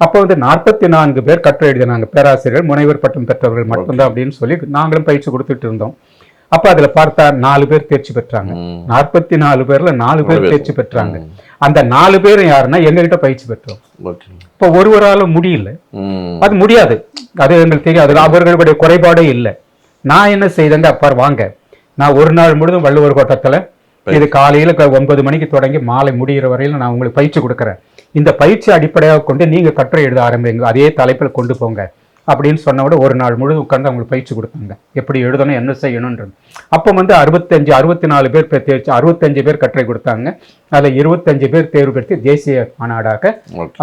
அப்போ வந்து 44 பேர் கட்டுரை எழுதினாங்க. பேராசிரியர்கள், முனைவர் பட்டம் பெற்றவர்கள் மட்டும்தான் அப்படின்னு சொல்லி நாங்களும் பயிற்சி கொடுத்துட்டு இருந்தோம். அப்ப அதுல பார்த்தா 4 பேர் தேர்ச்சி பெற்றாங்க. 44 பேர்ல 4 பேர் தேர்ச்சி பெற்றாங்க. அந்த 4 பேரும் யாருன்னா எங்ககிட்ட பயிற்சி பெற்றோம். இப்ப ஒருவரால முடியல, அது முடியாது, அது எங்களுக்கு தெரியாது, அவர்களுடைய குறைபாடே இல்லை. நான் என்ன செய்தேங்க, அப்பார் வாங்க, நான் ஒரு நாள் முழுதும் வள்ளுவர் கோட்டத்துல இது காலையில 9 மணிக்கு தொடங்கி மாலை முடிகிற வரையில நான் உங்களுக்கு பயிற்சி கொடுக்குறேன். இந்த பயிற்சி அடிப்படையாக கொண்டு நீங்க கட்டுரை எழுத ஆரம்பிங்க, அதே தலைப்பில் கொண்டு போங்க அப்படின்னு சொன்னவிட ஒரு நாள் முழுவதும் உட்கார்ந்து அவங்களுக்கு பயிற்சி கொடுத்தாங்க எப்படி எழுதணும் என்ன செய்யணும்ன்றது. அப்போ வந்து 64 பேர் தேர்ச்சி 65 பேர் கட்டுரை கொடுத்தாங்க. அதில் 25 பேர் தேர்வு பெற்று தேசிய மாநாடாக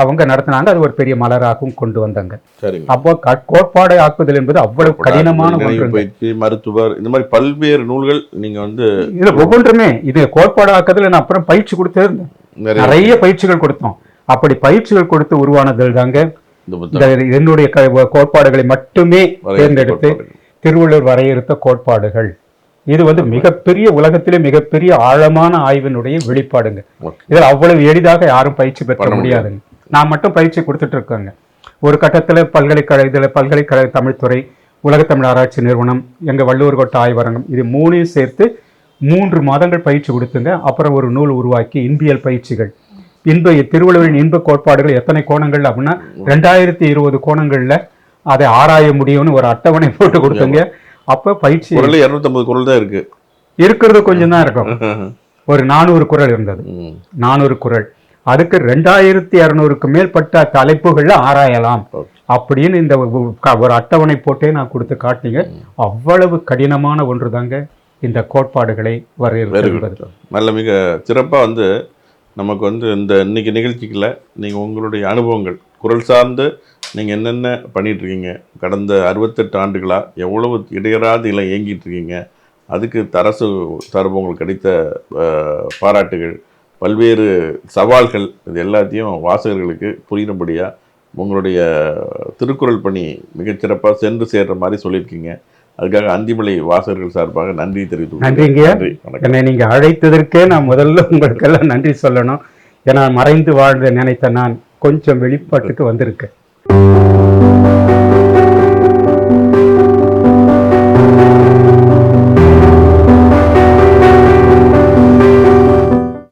அவங்க நடத்தினாங்க. அது ஒரு பெரிய மலராகவும் கொண்டு வந்தாங்க. அப்போ கோட்பாடு ஆக்குதல் என்பது அவ்வளவு கடினமான பயிற்சி, மருத்துவர், இந்த மாதிரி பல்வேறு நூல்கள் நீங்க வந்து இதுல ஒவ்வொன்றுமே இது கோட்பாடு ஆக்குதல். நான் அப்புறம் பயிற்சி கொடுத்து நிறைய பயிற்சிகள் கொடுத்தோம். அப்படி பயிற்சிகள் கொடுத்து உருவானதில் தாங்க என்னுடைய கோட்பாடுகளை மட்டுமே தேர்ந்தெடுத்து திருவள்ளுவர் வரையறுத்த கோட்பாடுகள். இது வந்து மிகப்பெரிய உலகத்திலே மிகப்பெரிய ஆழமான ஆய்வினுடைய வெளிப்பாடுங்க. இதில் அவ்வளவு எளிதாக யாரும் பயிற்சி பெற முடியாதுங்க. நான் மட்டும் பயிற்சி கொடுத்துட்டு இருக்காங்க. ஒரு கட்டத்தில் பல்கலைக்கழக தமிழ்துறை, உலகத்தமிழ் ஆராய்ச்சி நிறுவனம், எங்க வள்ளுவர் கோட்ட ஆய்வரங்கம், இது 3 சேர்த்து 3 மாதங்கள் பயிற்சி கொடுத்துங்க. அப்புறம் ஒரு நூல் உருவாக்கி இன்பியல் பயிற்சிகள், திருவள்ளுவரின் இன்ப கோட்பாடுகள் எத்தனை கோணங்கள் அப்படின்னா 2020 கோணங்கள்ல அதை ஆராய முடியும்னு ஒரு அட்டவணை போட்டு கொடுத்தங்க. அப்ப பயிற்சி 250 குறள் தான் இருக்கிறது கொஞ்சம் தான் இருக்கும். ஒரு 400 குறள் இருந்தது. 400 குறள். அதுக்கு 2200க்கு மேற்பட்ட தலைப்புகள்ல ஆராயலாம் அப்படின்னு இந்த ஒரு அட்டவணை போட்டே நான் கொடுத்து காட்டிங்க. அவ்வளவு கடினமான ஒன்று தாங்க இந்த கோட்பாடுகளை வரையறுப்பது. நல்ல மிக சிறப்பா வந்து நமக்கு வந்து இந்த இன்னைக்கு நிகழ்ச்சிக்குள்ள நீங்கள் உங்களுடைய அனுபவங்கள் குறள் சார்ந்து நீங்கள் என்னென்ன பண்ணிட்டு இருக்கீங்க, கடந்த 68 ஆண்டுகளாக எவ்வளவு இடையராது இல்லை இயங்கிட்டு இருக்கீங்க, அதுக்கு தரசு சார்பு உங்களுக்கு கிடைத்த பாராட்டுகள், பல்வேறு சவால்கள், இது எல்லாத்தையும் வாசகர்களுக்கு புரியும்படியாக உங்களுடைய திருக்குறள் பணி மிகச்சிறப்பாக சென்று சேர்ற மாதிரி சொல்லியிருக்கீங்க. அதுக்காக அந்திமலை வாசகர்கள் சார்பாக நன்றி தெரிவித்து. நன்றிங்க. என்னை நீங்க அழைத்ததற்கே நான் முதல்ல உங்களுக்கெல்லாம் நன்றி சொல்லணும். ஏன்னா மறைந்து வாழ்ந்த நினைத்த நான் கொஞ்சம் வெளிப்பாட்டுக்கு வந்திருக்கேன்.